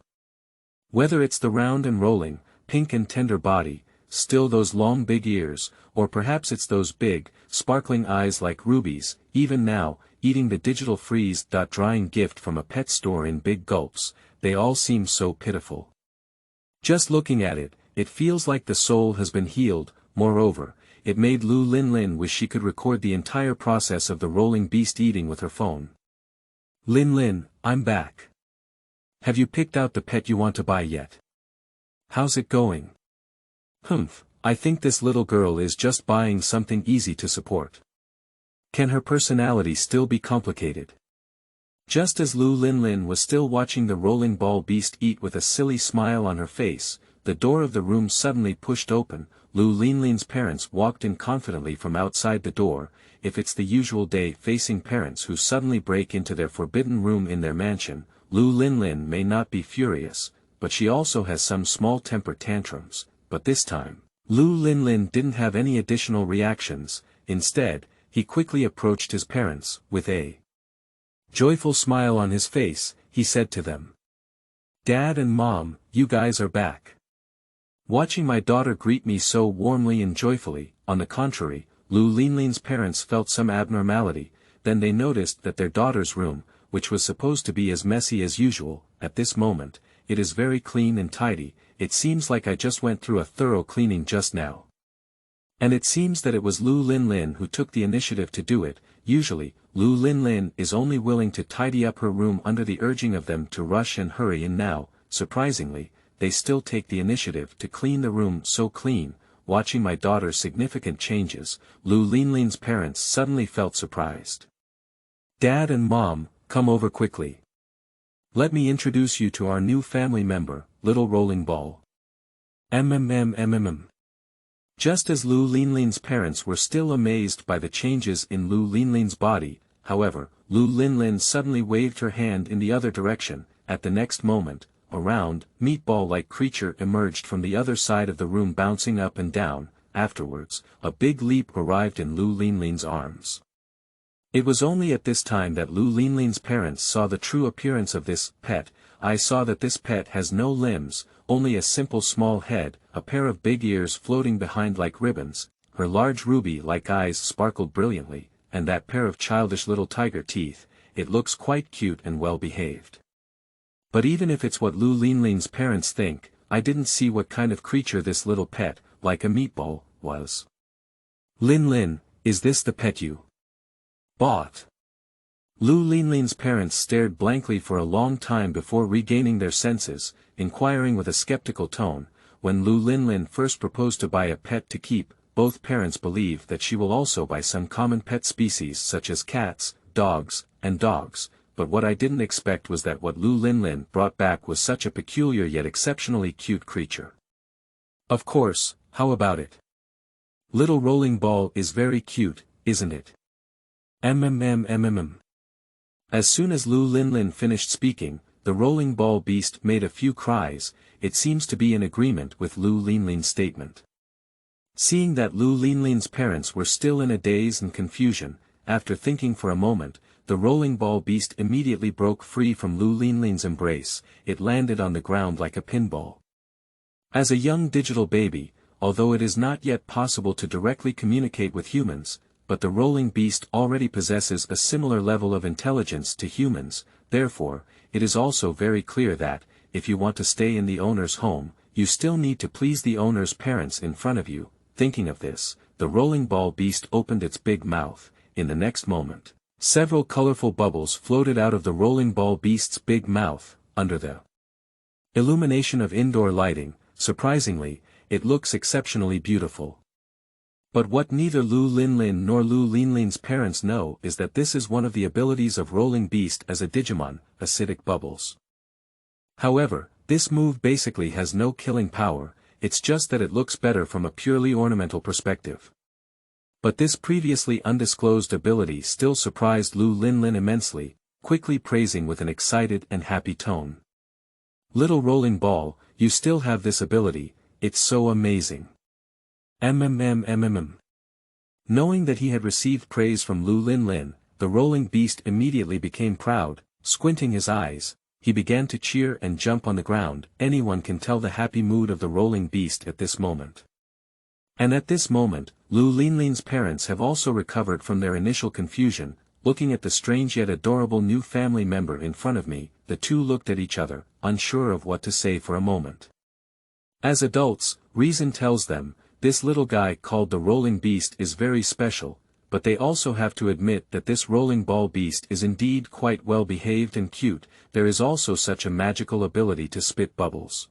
Whether it's the round and rolling, pink and tender body, still those long big ears, or perhaps it's those big, sparkling eyes like rubies, even now, eating the digital freeze-drying gift from a pet store in big gulps, they all seem so pitiful. Just looking at it, it feels like the soul has been healed. Moreover, it made Lu Linlin wish she could record the entire process of the rolling beast eating with her phone. Linlin, I'm back. Have you picked out the pet you want to buy yet? How's it going? I think this little girl is just buying something easy to support. Can her personality still be complicated? Just as Lu Linlin was still watching the rolling ball beast eat with a silly smile on her face, the door of the room suddenly pushed open. Lu Linlin's parents walked in confidently from outside the door. If it's the usual day facing parents who suddenly break into their forbidden room in their mansion, Lu Linlin may not be furious, but she also has some small temper tantrums. But this time, Lu Linlin didn't have any additional reactions. Instead, he quickly approached his parents. With a joyful smile on his face, he said to them, "Dad and Mom, you guys are back." Watching my daughter greet me so warmly and joyfully, on the contrary, Lu Linlin's parents felt some abnormality. Then they noticed that their daughter's room, which was supposed to be as messy as usual, at this moment, it is very clean and tidy. It seems like I just went through a thorough cleaning just now. And it seems that it was Lu Linlin who took the initiative to do it. Usually, Lu Linlin is only willing to tidy up her room under the urging of them to rush and hurry, and now, surprisingly, they still take the initiative to clean the room so clean. Watching my daughter's significant changes, Lu Linlin's parents suddenly felt surprised. "Dad and Mom, come over quickly. Let me introduce you to our new family member, Little Rolling Ball." Just as Lu Linlin's parents were still amazed by the changes in Lu Linlin's body, however, Lu Linlin suddenly waved her hand in the other direction. At the next moment, a round, meatball-like creature emerged from the other side of the room, bouncing up and down. Afterwards, a big leap arrived in Lu Linlin's arms. It was only at this time that Lu Linlin's parents saw the true appearance of this pet. I saw that this pet has no limbs, only a simple small head, a pair of big ears floating behind like ribbons, her large ruby-like eyes sparkled brilliantly, and that pair of childish little tiger teeth. It looks quite cute and well-behaved. But even if it's what Lu Linlin's parents think, I didn't see what kind of creature this little pet, like a meatball, was. Linlin, is this the pet you bought? Lu Linlin's parents stared blankly for a long time before regaining their senses, inquiring with a skeptical tone. When Lu Linlin first proposed to buy a pet to keep, both parents believed that she will also buy some common pet species such as cats, dogs, and dogs, but what I didn't expect was that what Lu Linlin brought back was such a peculiar yet exceptionally cute creature. Of course, how about it? Little rolling ball is very cute, isn't it? As soon as Lu Linlin finished speaking, the rolling ball beast made a few cries. It seems to be in agreement with Lu Linlin's statement. Seeing that Lu Linlin's parents were still in a daze and confusion, after thinking for a moment, the rolling ball beast immediately broke free from Lu Linlin's embrace. It landed on the ground like a pinball. As a young digital baby, although it is not yet possible to directly communicate with humans, but the rolling beast already possesses a similar level of intelligence to humans. Therefore, it is also very clear that, if you want to stay in the owner's home, you still need to please the owner's parents in front of you. Thinking of this, the rolling ball beast opened its big mouth. In the next moment, several colorful bubbles floated out of the rolling ball beast's big mouth. Under the illumination of indoor lighting, surprisingly, it looks exceptionally beautiful. But what neither Lu Linlin nor Lu Linlin's parents know is that this is one of the abilities of rolling beast as a Digimon, acidic bubbles. However, this move basically has no killing power, it's just that it looks better from a purely ornamental perspective. But this previously undisclosed ability still surprised Lu Linlin immensely, quickly praising with an excited and happy tone. Little rolling ball, you still have this ability, it's so amazing. Knowing that he had received praise from Lu Linlin, the rolling beast immediately became proud. Squinting his eyes, he began to cheer and jump on the ground. Anyone can tell the happy mood of the rolling beast at this moment. And at this moment, Lu Linlin's parents have also recovered from their initial confusion. Looking at the strange yet adorable new family member in front of me, the two looked at each other, unsure of what to say for a moment. As adults, reason tells them, this little guy called the rolling beast is very special, but they also have to admit that this rolling ball beast is indeed quite well behaved and cute. There is also such a magical ability to spit bubbles.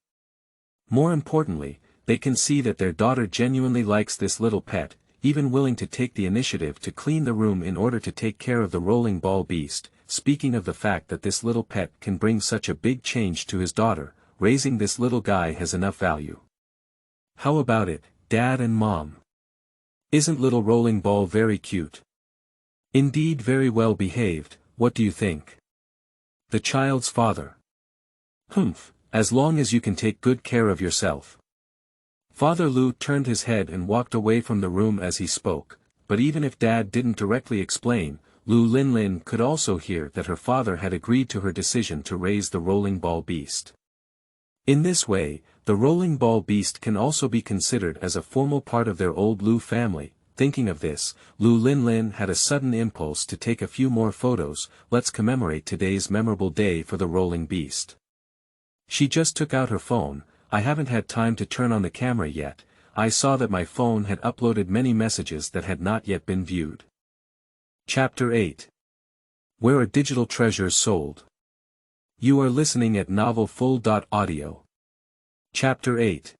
More importantly, they can see that their daughter genuinely likes this little pet, even willing to take the initiative to clean the room in order to take care of the rolling ball beast. Speaking of the fact that this little pet can bring such a big change to his daughter, raising this little guy has enough value. How about it, Dad and Mom? Isn't little rolling ball very cute? Indeed very well behaved, what do you think? The child's father. Humph, as long as you can take good care of yourself. Father Lu turned his head and walked away from the room as he spoke, but even if Dad didn't directly explain, Lu Linlin could also hear that her father had agreed to her decision to raise the rolling ball beast. In this way, the rolling ball beast can also be considered as a formal part of their old Lu family. Thinking of this, Lu Linlin had a sudden impulse to take a few more photos. Let's commemorate today's memorable day for the rolling beast. She just took out her phone. I haven't had time to turn on the camera yet. I saw that my phone had uploaded many messages that had not yet been viewed. Chapter 8. Where are digital treasures sold? You are listening at novelfull.audio. Chapter 8.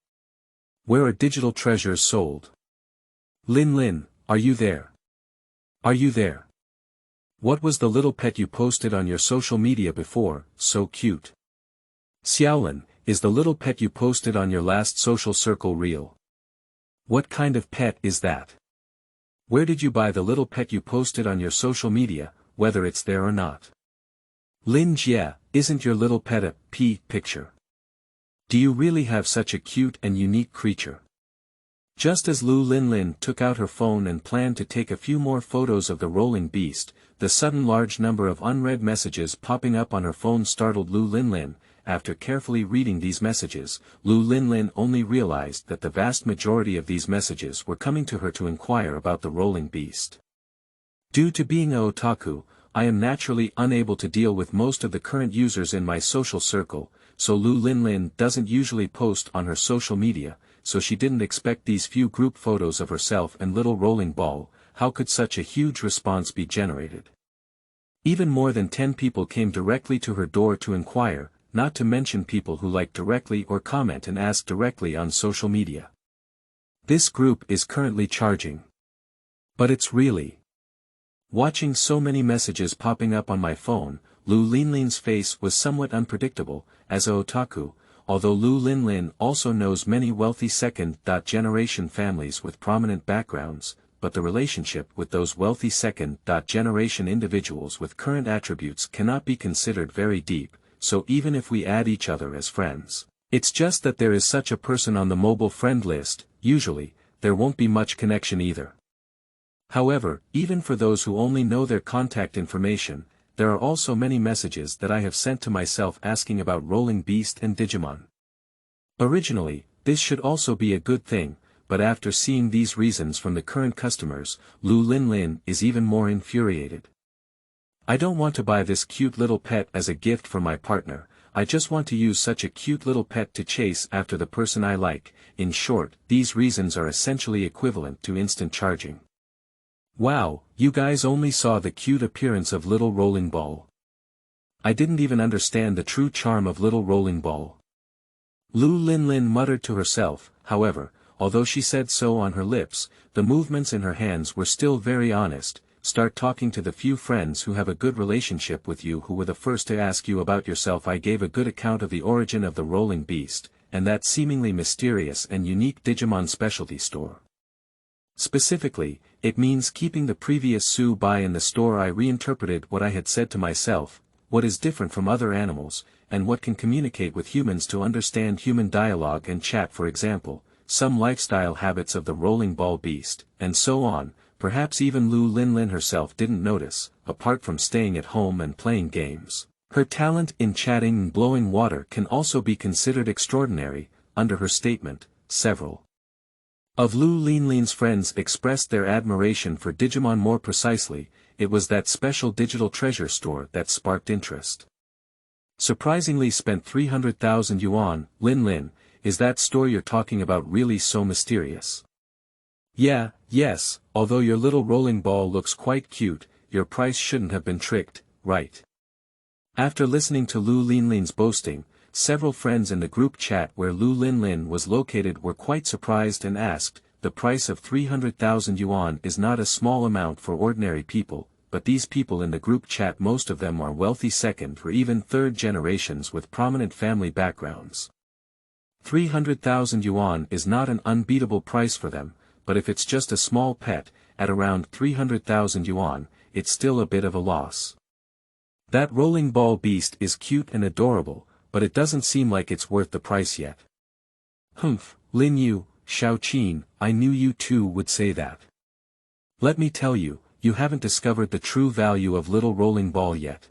Where are digital treasures sold? Linlin, are you there? Are you there? What was the little pet you posted on your social media before, so cute? Xiaolin, is the little pet you posted on your last social circle real? What kind of pet is that? Where did you buy the little pet you posted on your social media, whether it's there or not? Lin Jie, isn't your little pet a picture? Do you really have such a cute and unique creature? Just as Lu Linlin took out her phone and planned to take a few more photos of the rolling beast, the sudden large number of unread messages popping up on her phone startled Lu Linlin. After carefully reading these messages, Lu Linlin only realized that the vast majority of these messages were coming to her to inquire about the rolling beast. Due to being a otaku, I am naturally unable to deal with most of the current users in my social circle, so Lu Linlin doesn't usually post on her social media, so she didn't expect these few group photos of herself and little rolling ball. How could such a huge response be generated? Even more than 10 people came directly to her door to inquire, not to mention people who like directly or comment and ask directly on social media. This group is currently charging. But it's really. Watching so many messages popping up on my phone, Lu Linlin's face was somewhat unpredictable. As a otaku, although Lu Linlin also knows many wealthy second-generation families with prominent backgrounds, but the relationship with those wealthy second-generation individuals with current attributes cannot be considered very deep, so even if we add each other as friends, it's just that there is such a person on the mobile friend list, usually, there won't be much connection either. However, even for those who only know their contact information, there are also many messages that I have sent to myself asking about Rolling Beast and Digimon. Originally, this should also be a good thing, but after seeing these reasons from the current customers, Lu Linlin is even more infuriated. I don't want to buy this cute little pet as a gift for my partner, I just want to use such a cute little pet to chase after the person I like. In short, these reasons are essentially equivalent to instant charging. Wow, you guys only saw the cute appearance of Little Rolling Ball. I didn't even understand the true charm of Little Rolling Ball. Lu Linlin muttered to herself, however, although she said so on her lips, the movements in her hands were still very honest. Start talking to the few friends who have a good relationship with you who were the first to ask you about yourself. I gave a good account of the origin of the rolling beast, and that seemingly mysterious and unique Digimon specialty store. Specifically, it means keeping the previous Su Bai in the store. I reinterpreted what I had said to myself, what is different from other animals, and what can communicate with humans to understand human dialogue and chat, for example, some lifestyle habits of the rolling ball beast, and so on. Perhaps even Lu Linlin herself didn't notice, apart from staying at home and playing games. Her talent in chatting and blowing water can also be considered extraordinary. Under her statement, several of Lu Linlin's friends expressed their admiration for Digimon. More precisely, it was that special digital treasure store that sparked interest. Surprisingly spent 300,000 yuan, Linlin, is that store you're talking about really so mysterious? Yeah, yes, although your little rolling ball looks quite cute, your price shouldn't have been tricked, right? After listening to Lu Linlin's boasting, several friends in the group chat where Lu Linlin was located were quite surprised and asked, the price of 300,000 yuan is not a small amount for ordinary people, but these people in the group chat, most of them are wealthy second or even third generations with prominent family backgrounds. 300,000 yuan is not an unbeatable price for them, but if it's just a small pet, at around 300,000 yuan, it's still a bit of a loss. That rolling ball beast is cute and adorable, but it doesn't seem like it's worth the price yet. Humph, Lin Yu, Xiaoqin, I knew you two would say that. Let me tell you, you haven't discovered the true value of Little Rolling Ball yet.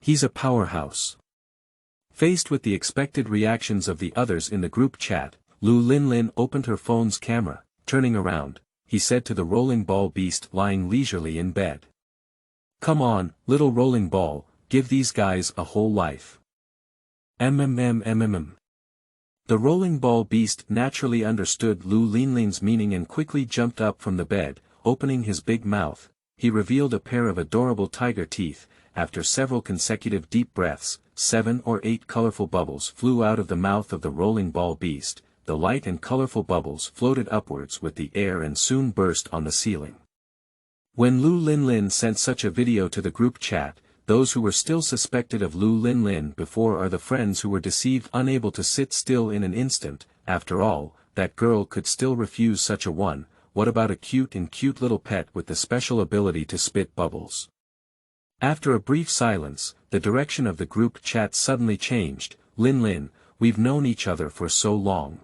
He's a powerhouse. Faced with the expected reactions of the others in the group chat, Lu Linlin opened her phone's camera. Turning around, he said to the rolling ball beast lying leisurely in bed. Come on, little rolling ball, give these guys a whole life. The rolling ball beast naturally understood Lu Linlin's meaning and quickly jumped up from the bed. Opening his big mouth, he revealed a pair of adorable tiger teeth. After several consecutive deep breaths, 7 or 8 colorful bubbles flew out of the mouth of the rolling ball beast. The light and colorful bubbles floated upwards with the air and soon burst on the ceiling. When Lu Linlin sent such a video to the group chat, those who were still suspected of Lu Linlin before are the friends who were deceived, unable to sit still in an instant. After all, that girl could still refuse such a one. What about a cute little pet with the special ability to spit bubbles? After a brief silence, the direction of the group chat suddenly changed. Lin, we've known each other for so long.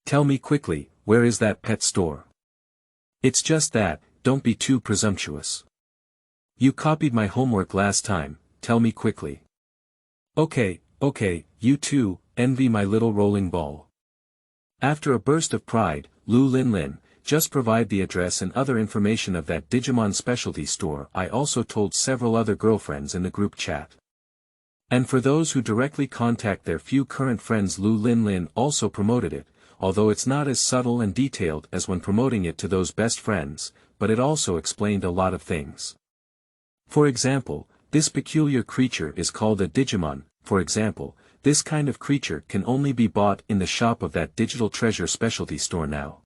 Tell me quickly, where is that pet store? It's just that, don't be too presumptuous. You copied my homework last time, tell me quickly. Okay, you too, envy my little rolling ball. After a burst of pride, Lin, just provide the address and other information of that Digimon specialty store. I also told several other girlfriends in the group chat. And for those who directly contact their few current friends, Lin also promoted it, although it's not as subtle and detailed as when promoting it to those best friends, but it also explained a lot of things. For example, this peculiar creature is called a Digimon. For example, this kind of creature can only be bought in the shop of that digital treasure specialty store now.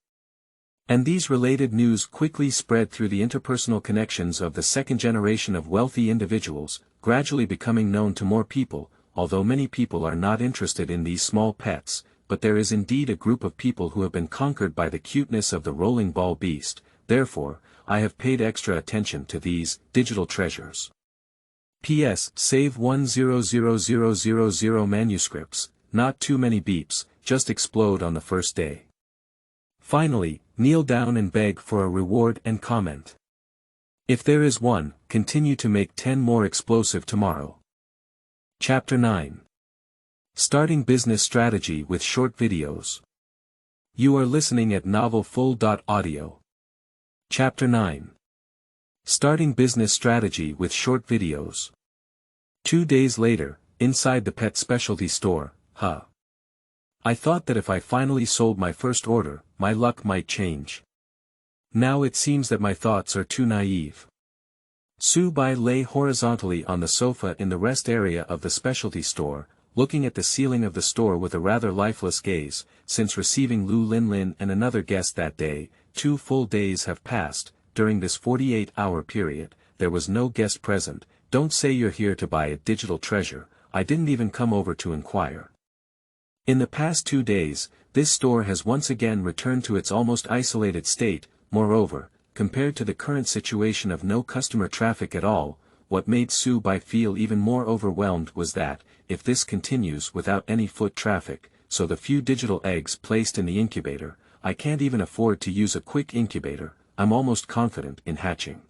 And these related news quickly spread through the interpersonal connections of the second generation of wealthy individuals, gradually becoming known to more people, although many people are not interested in these small pets, but there is indeed a group of people who have been conquered by the cuteness of the rolling ball beast. Therefore, I have paid extra attention to these digital treasures. P.S. Save 100000 manuscripts, not too many beeps, just explode on the first day. Finally, kneel down and beg for a reward and comment. If there is one, continue to make 10 more explosive tomorrow. Chapter 9. Starting Business Strategy with Short Videos. You are listening at novelfull.audio. Chapter 9. Starting Business Strategy with Short Videos. 2 days later, inside the pet specialty store, I thought that if I finally sold my first order, my luck might change. Now it seems that my thoughts are too naive. Su-bai lay horizontally on the sofa in the rest area of the specialty store, looking at the ceiling of the store with a rather lifeless gaze. Since receiving Lin and another guest that day, 2 full days have passed. During this 48-hour period, there was no guest present. Don't say you're here to buy a digital treasure, I didn't even come over to inquire. In the past 2 days, this store has once again returned to its almost isolated state. Moreover, compared to the current situation of no customer traffic at all, what made Su-bai feel even more overwhelmed was that, if this continues without any foot traffic, so the few digital eggs placed in the incubator, I can't even afford to use a quick incubator, I'm almost confident in hatching.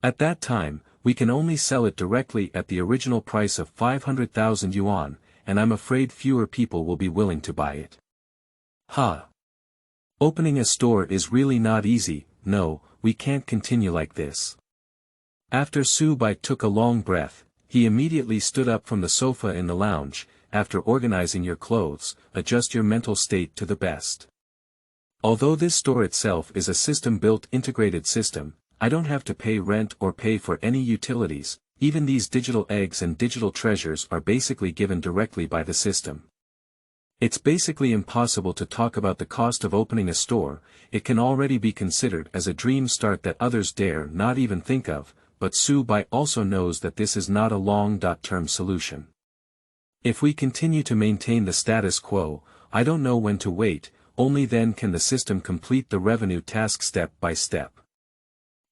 At that time, we can only sell it directly at the original price of 500,000 yuan, and I'm afraid fewer people will be willing to buy it. Opening a store is really not easy. No, we can't continue like this. After Su-bai took a long breath, he immediately stood up from the sofa in the lounge. After organizing your clothes, adjust your mental state to the best. Although this store itself is a system-built integrated system, I don't have to pay rent or pay for any utilities. Even these digital eggs and digital treasures are basically given directly by the system. It's basically impossible to talk about the cost of opening a store. It can already be considered as a dream start that others dare not even think of, but Su-bai also knows that this is not a long-term solution. If we continue to maintain the status quo, I don't know when to wait, only then can the system complete the revenue task step by step.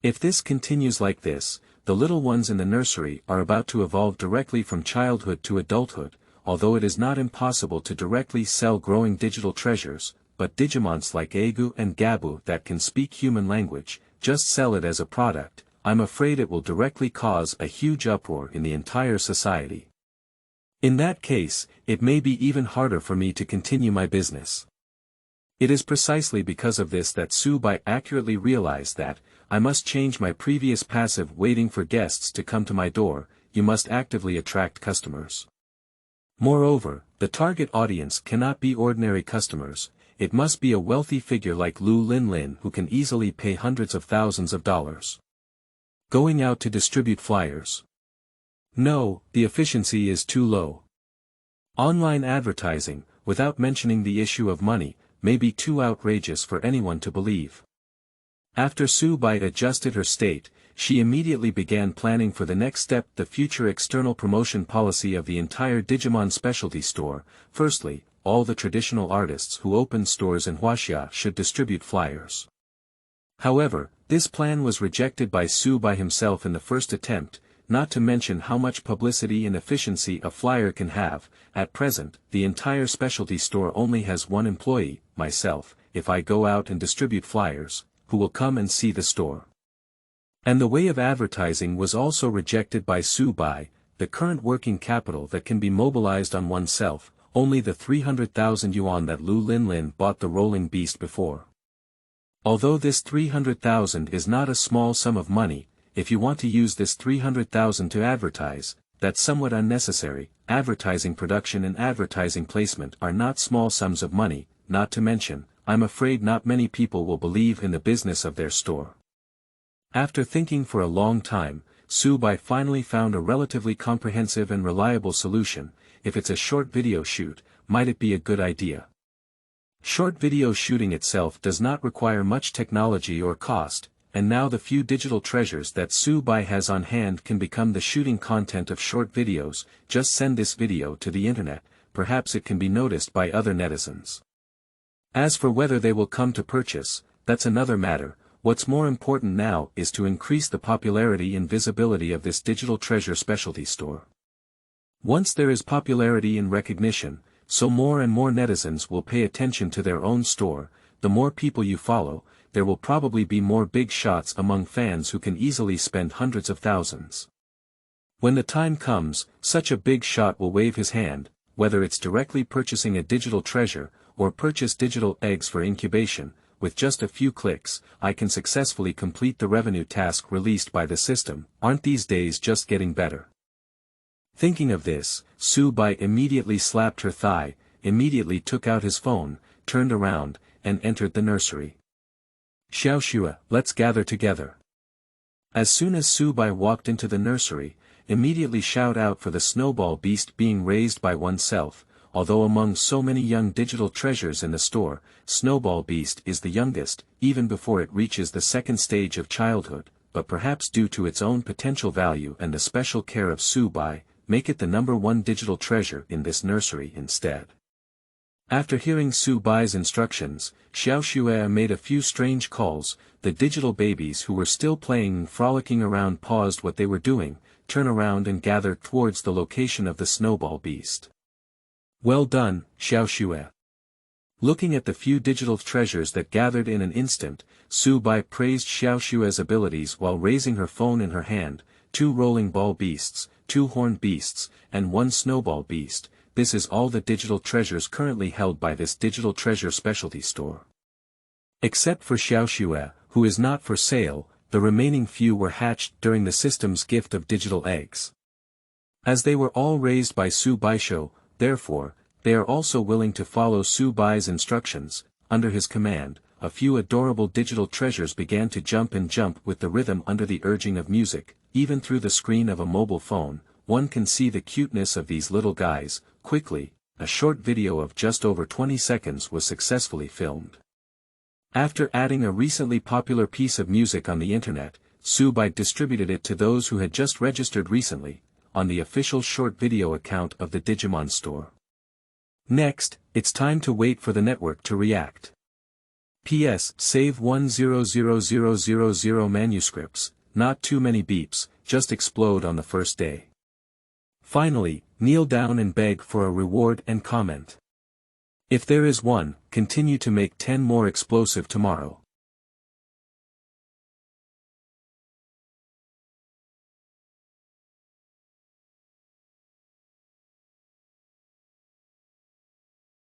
If this continues like this, the little ones in the nursery are about to evolve directly from childhood to adulthood. Although it is not impossible to directly sell growing digital treasures, but Digimons like Egu and Gabu that can speak human language, just sell it as a product, I'm afraid it will directly cause a huge uproar in the entire society. In that case, it may be even harder for me to continue my business. It is precisely because of this that Su-bai accurately realized that, I must change my previous passive waiting for guests to come to my door. You must actively attract customers. Moreover, the target audience cannot be ordinary customers, it must be a wealthy figure like Lin who can easily pay hundreds of thousands of dollars. Going out to distribute flyers. No, the efficiency is too low. Online advertising, without mentioning the issue of money, may be too outrageous for anyone to believe. After Su-bai adjusted her state, she immediately began planning for the next step, the future external promotion policy of the entire Digimon specialty store. Firstly, all the traditional artists who opened stores in Huaxia should distribute flyers. However, this plan was rejected by Su Bai himself in the first attempt, not to mention how much publicity and efficiency a flyer can have. At present, the entire specialty store only has one employee, myself, if I go out and distribute flyers, who will come and see the store. And the way of advertising was also rejected by Su Bai, the current working capital that can be mobilized on oneself, only the 300,000 yuan that Lu Linlin bought the rolling beast before. Although this 300,000 is not a small sum of money, if you want to use this 300,000 to advertise, that's somewhat unnecessary. Advertising production and advertising placement are not small sums of money, not to mention, I'm afraid not many people will believe in the business of their store. After thinking for a long time, Su Bai finally found a relatively comprehensive and reliable solution. If it's a short video shoot, might it be a good idea? Short video shooting itself does not require much technology or cost, and now the few digital treasures that Su Bai has on hand can become the shooting content of short videos. Just send this video to the internet, perhaps it can be noticed by other netizens. As for whether they will come to purchase, that's another matter. What's more important now is to increase the popularity and visibility of this digital treasure specialty store. Once there is popularity and recognition, so more and more netizens will pay attention to their own store. The more people you follow, there will probably be more big shots among fans who can easily spend hundreds of thousands. When the time comes, such a big shot will wave his hand, whether it's directly purchasing a digital treasure, or purchase digital eggs for incubation. With just a few clicks, I can successfully complete the revenue task released by the system. Aren't these days just getting better? Thinking of this, Su Bai immediately slapped her thigh, immediately took out his phone, turned around, and entered the nursery. Xiaoxue, let's gather together. As soon as Su Bai walked into the nursery, immediately shout out for the snowball beast being raised by oneself. Although among so many young digital treasures in the store, Snowball Beast is the youngest, even before it reaches the second stage of childhood, but perhaps due to its own potential value and the special care of Su Bai, make it the #1 digital treasure in this nursery instead. After hearing Su Bai's instructions, Xiaoxue made a few strange calls. The digital babies who were still playing and frolicking around paused what they were doing, turned around and gathered towards the location of the Snowball Beast. Well done, Xiaoxue. Looking at the few digital treasures that gathered in an instant, Su Bai praised Xiaoxue's abilities while raising her phone in her hand. 2 rolling ball beasts, 2 horned beasts, and 1 snowball beast. This is all the digital treasures currently held by this digital treasure specialty store. Except for Xiaoxue, who is not for sale, the remaining few were hatched during the system's gift of digital eggs. As they were all raised by Su Baisho, therefore, they are also willing to follow Su Bai's instructions. Under his command, a few adorable digital treasures began to jump and jump with the rhythm under the urging of music. Even through the screen of a mobile phone, one can see the cuteness of these little guys. Quickly, a short video of just over 20 seconds was successfully filmed. After adding a recently popular piece of music on the internet, Su Bai distributed it to those who had just registered recently, on the official short video account of the Digimon store. Next, it's time to wait for the network to react. PS, save 100000 manuscripts, not too many beeps, just explode on the first day. Finally, kneel down and beg for a reward and comment. If there is one, continue to make 10 more explosive tomorrow.